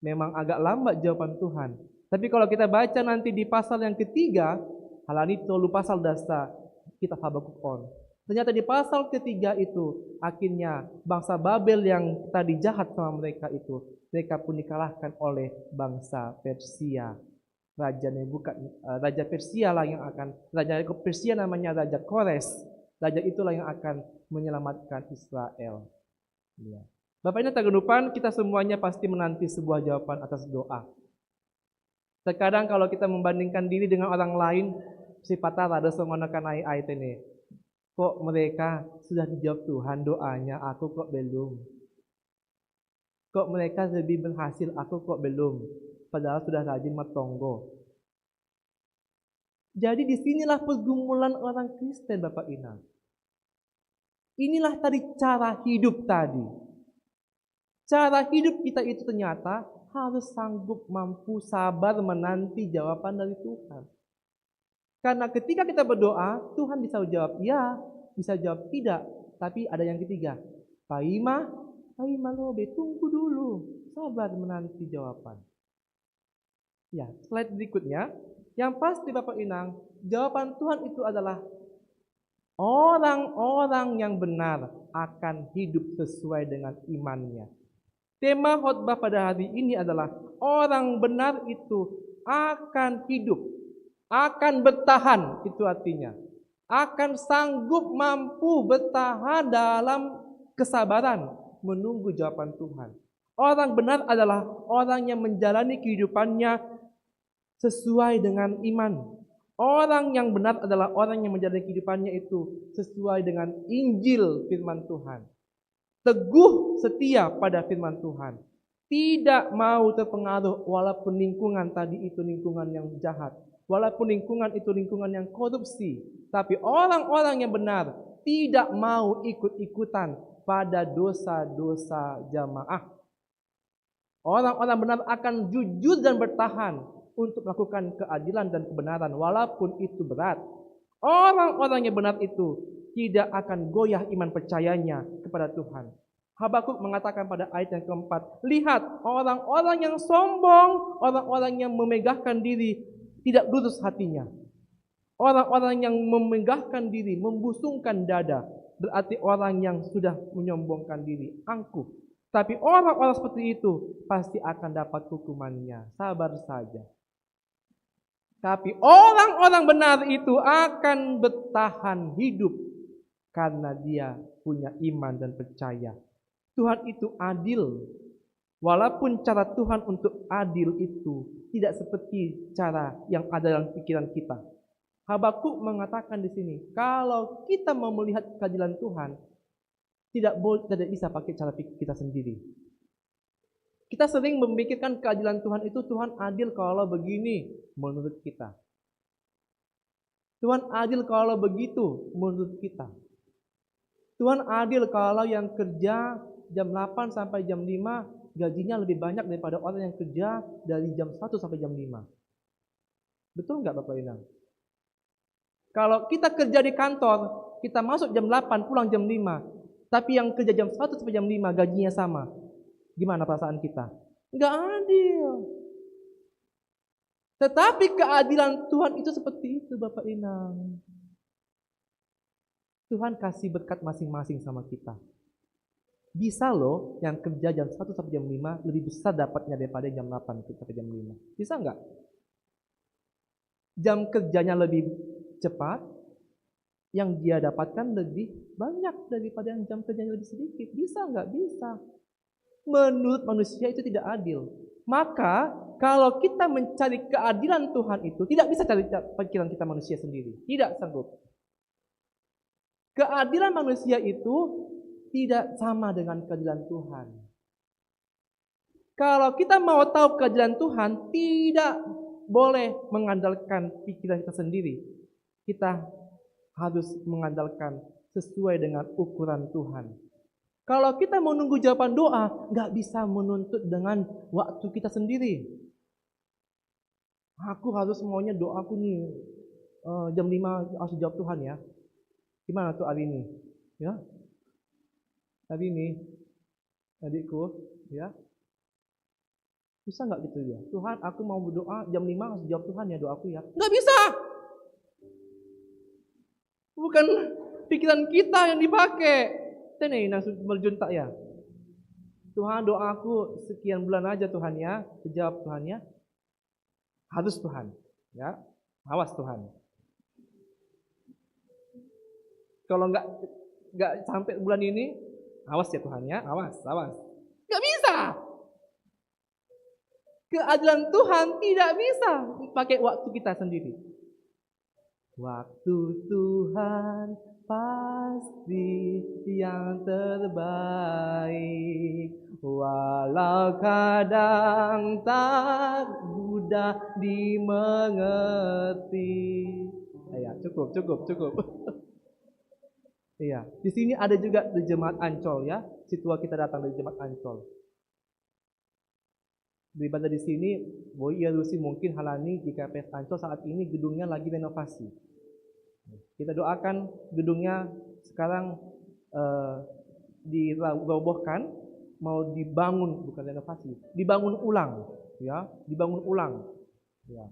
Memang agak lambat jawaban Tuhan. Tapi kalau kita baca nanti di pasal yang ketiga, halanito lu pasal dasa kitab Habakuk on. Ternyata di pasal ketiga itu akhirnya bangsa Babel yang tadi jahat sama mereka itu, mereka pun dikalahkan oleh bangsa Persia. Raja Persia lah yang akan, Raja Persia namanya Raja Kores. Raja itulah yang akan menyelamatkan Israel. Ya. Bapak Ibu Tagenupan, kita semuanya pasti menanti sebuah jawaban atas doa. Terkadang kalau kita membandingkan diri dengan orang lain, si patah ada songonakan ai ini. Kok mereka sudah dijawab Tuhan doanya, aku kok belum. Kok mereka lebih berhasil, aku kok belum. Padahal sudah rajin matonggo. Jadi disinilah pergumulan orang Kristen, Bapak Ina. Inilah tadi cara hidup tadi. Cara hidup kita itu ternyata harus sanggup, mampu, sabar menanti jawaban dari Tuhan. Karena ketika kita berdoa, Tuhan bisa jawab ya, bisa jawab tidak. Tapi ada yang ketiga, Paima lobe, tunggu dulu, sabar menanti jawaban. Ya, slide berikutnya. Yang pasti Bapak Inang, jawaban Tuhan itu adalah orang-orang yang benar akan hidup sesuai dengan imannya. Tema khotbah pada hari ini adalah orang benar itu akan hidup, akan bertahan, itu artinya. Akan sanggup mampu bertahan dalam kesabaran menunggu jawaban Tuhan. Orang benar adalah orang yang menjalani kehidupannya sesuai dengan iman. Orang yang benar adalah orang yang menjalani kehidupannya itu sesuai dengan Injil firman Tuhan. Teguh setia pada firman Tuhan. Tidak mau terpengaruh walaupun lingkungan tadi itu lingkungan yang jahat. Walaupun lingkungan itu lingkungan yang korupsi. Tapi orang-orang yang benar tidak mau ikut-ikutan pada dosa-dosa jamaah. Orang-orang benar akan jujur dan bertahan untuk melakukan keadilan dan kebenaran walaupun itu berat. Orang-orang yang benar itu tidak akan goyah iman percayanya kepada Tuhan. Habakuk mengatakan pada ayat yang keempat, lihat orang-orang yang sombong, orang-orang yang memegahkan diri tidak lurus hatinya. Orang-orang yang memegahkan diri, membusungkan dada, berarti orang yang sudah menyombongkan diri, angkuh. Tapi orang-orang seperti itu pasti akan dapat hukumannya. Sabar saja. Tapi orang-orang benar itu akan bertahan hidup karena dia punya iman dan percaya. Tuhan itu adil. Walaupun cara Tuhan untuk adil itu tidak seperti cara yang ada dalam pikiran kita. Habakuk mengatakan di sini, kalau kita mau melihat keadilan Tuhan, tidak bisa pakai cara pikir kita sendiri. Kita sering memikirkan keadilan Tuhan itu, Tuhan adil kalau begini menurut kita. Tuhan adil kalau begitu menurut kita. Tuhan adil kalau yang kerja jam 8 sampai jam 5 gajinya lebih banyak daripada orang yang kerja dari jam 1 sampai jam 5. Betul nggak Bapak Inang? Kalau kita kerja di kantor, kita masuk jam 8, pulang jam 5. Tapi yang kerja jam 1 sampai jam 5 gajinya sama. Gimana perasaan kita? Nggak adil. Tetapi keadilan Tuhan itu seperti itu Bapak Inang. Tuhan kasih berkat masing-masing sama kita. Bisa loh yang kerja jam 1 sampai jam 5 lebih besar dapatnya daripada jam 8 sampai jam 5. Bisa nggak? Jam kerjanya lebih cepat, yang dia dapatkan lebih banyak daripada yang jam kerjanya lebih sedikit. Bisa nggak? Bisa. Menurut manusia itu tidak adil. Maka kalau kita mencari keadilan Tuhan itu tidak bisa cari pikiran kita manusia sendiri. Tidak sanggup. Keadilan manusia itu tidak sama dengan keadilan Tuhan. Kalau kita mau tahu keadilan Tuhan, tidak boleh mengandalkan pikiran kita sendiri. Kita harus mengandalkan sesuai dengan ukuran Tuhan. Kalau kita mau nunggu jawaban doa, nggak bisa menuntut dengan waktu kita sendiri. Aku harus maunya doaku nih jam 5 harus jawab Tuhan ya. Gimana tuh hari ini? Ya, hari ini adikku, ya bisa nggak gitu ya? Tuhan, aku mau berdoa jam 5 harus jawab Tuhan ya doaku ya. Nggak bisa. Bukan pikiran kita yang dipakai. Ini langsung berjuntak ya. Tuhan doaku sekian bulan aja Tuhan ya, dijawab Tuhan ya. Harus Tuhan, ya. Awas Tuhan. Kalau nggak sampai bulan ini, awas ya Tuhan ya, awas. Nggak bisa. Keadilan Tuhan tidak bisa pakai waktu kita sendiri. Waktu Tuhan pasti yang terbaik, walau kadang tak mudah dimengerti. Ya, cukup. Iya, di sini ada juga di Jemaat Ancol ya. Situa kita datang dari Jemaat Ancol. Beribadah di sini, Boy Yarusi mungkin Halani di KPS Ancol saat ini gedungnya lagi renovasi. Kita doakan gedungnya sekarang dirobohkan, mau dibangun, bukan renovasi, dibangun ulang, ya, dibangun ulang. Ya.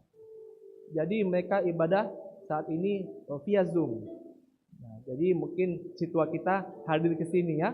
Jadi mereka ibadah saat ini via Zoom. Nah, jadi mungkin situa kita hadir ke sini ya.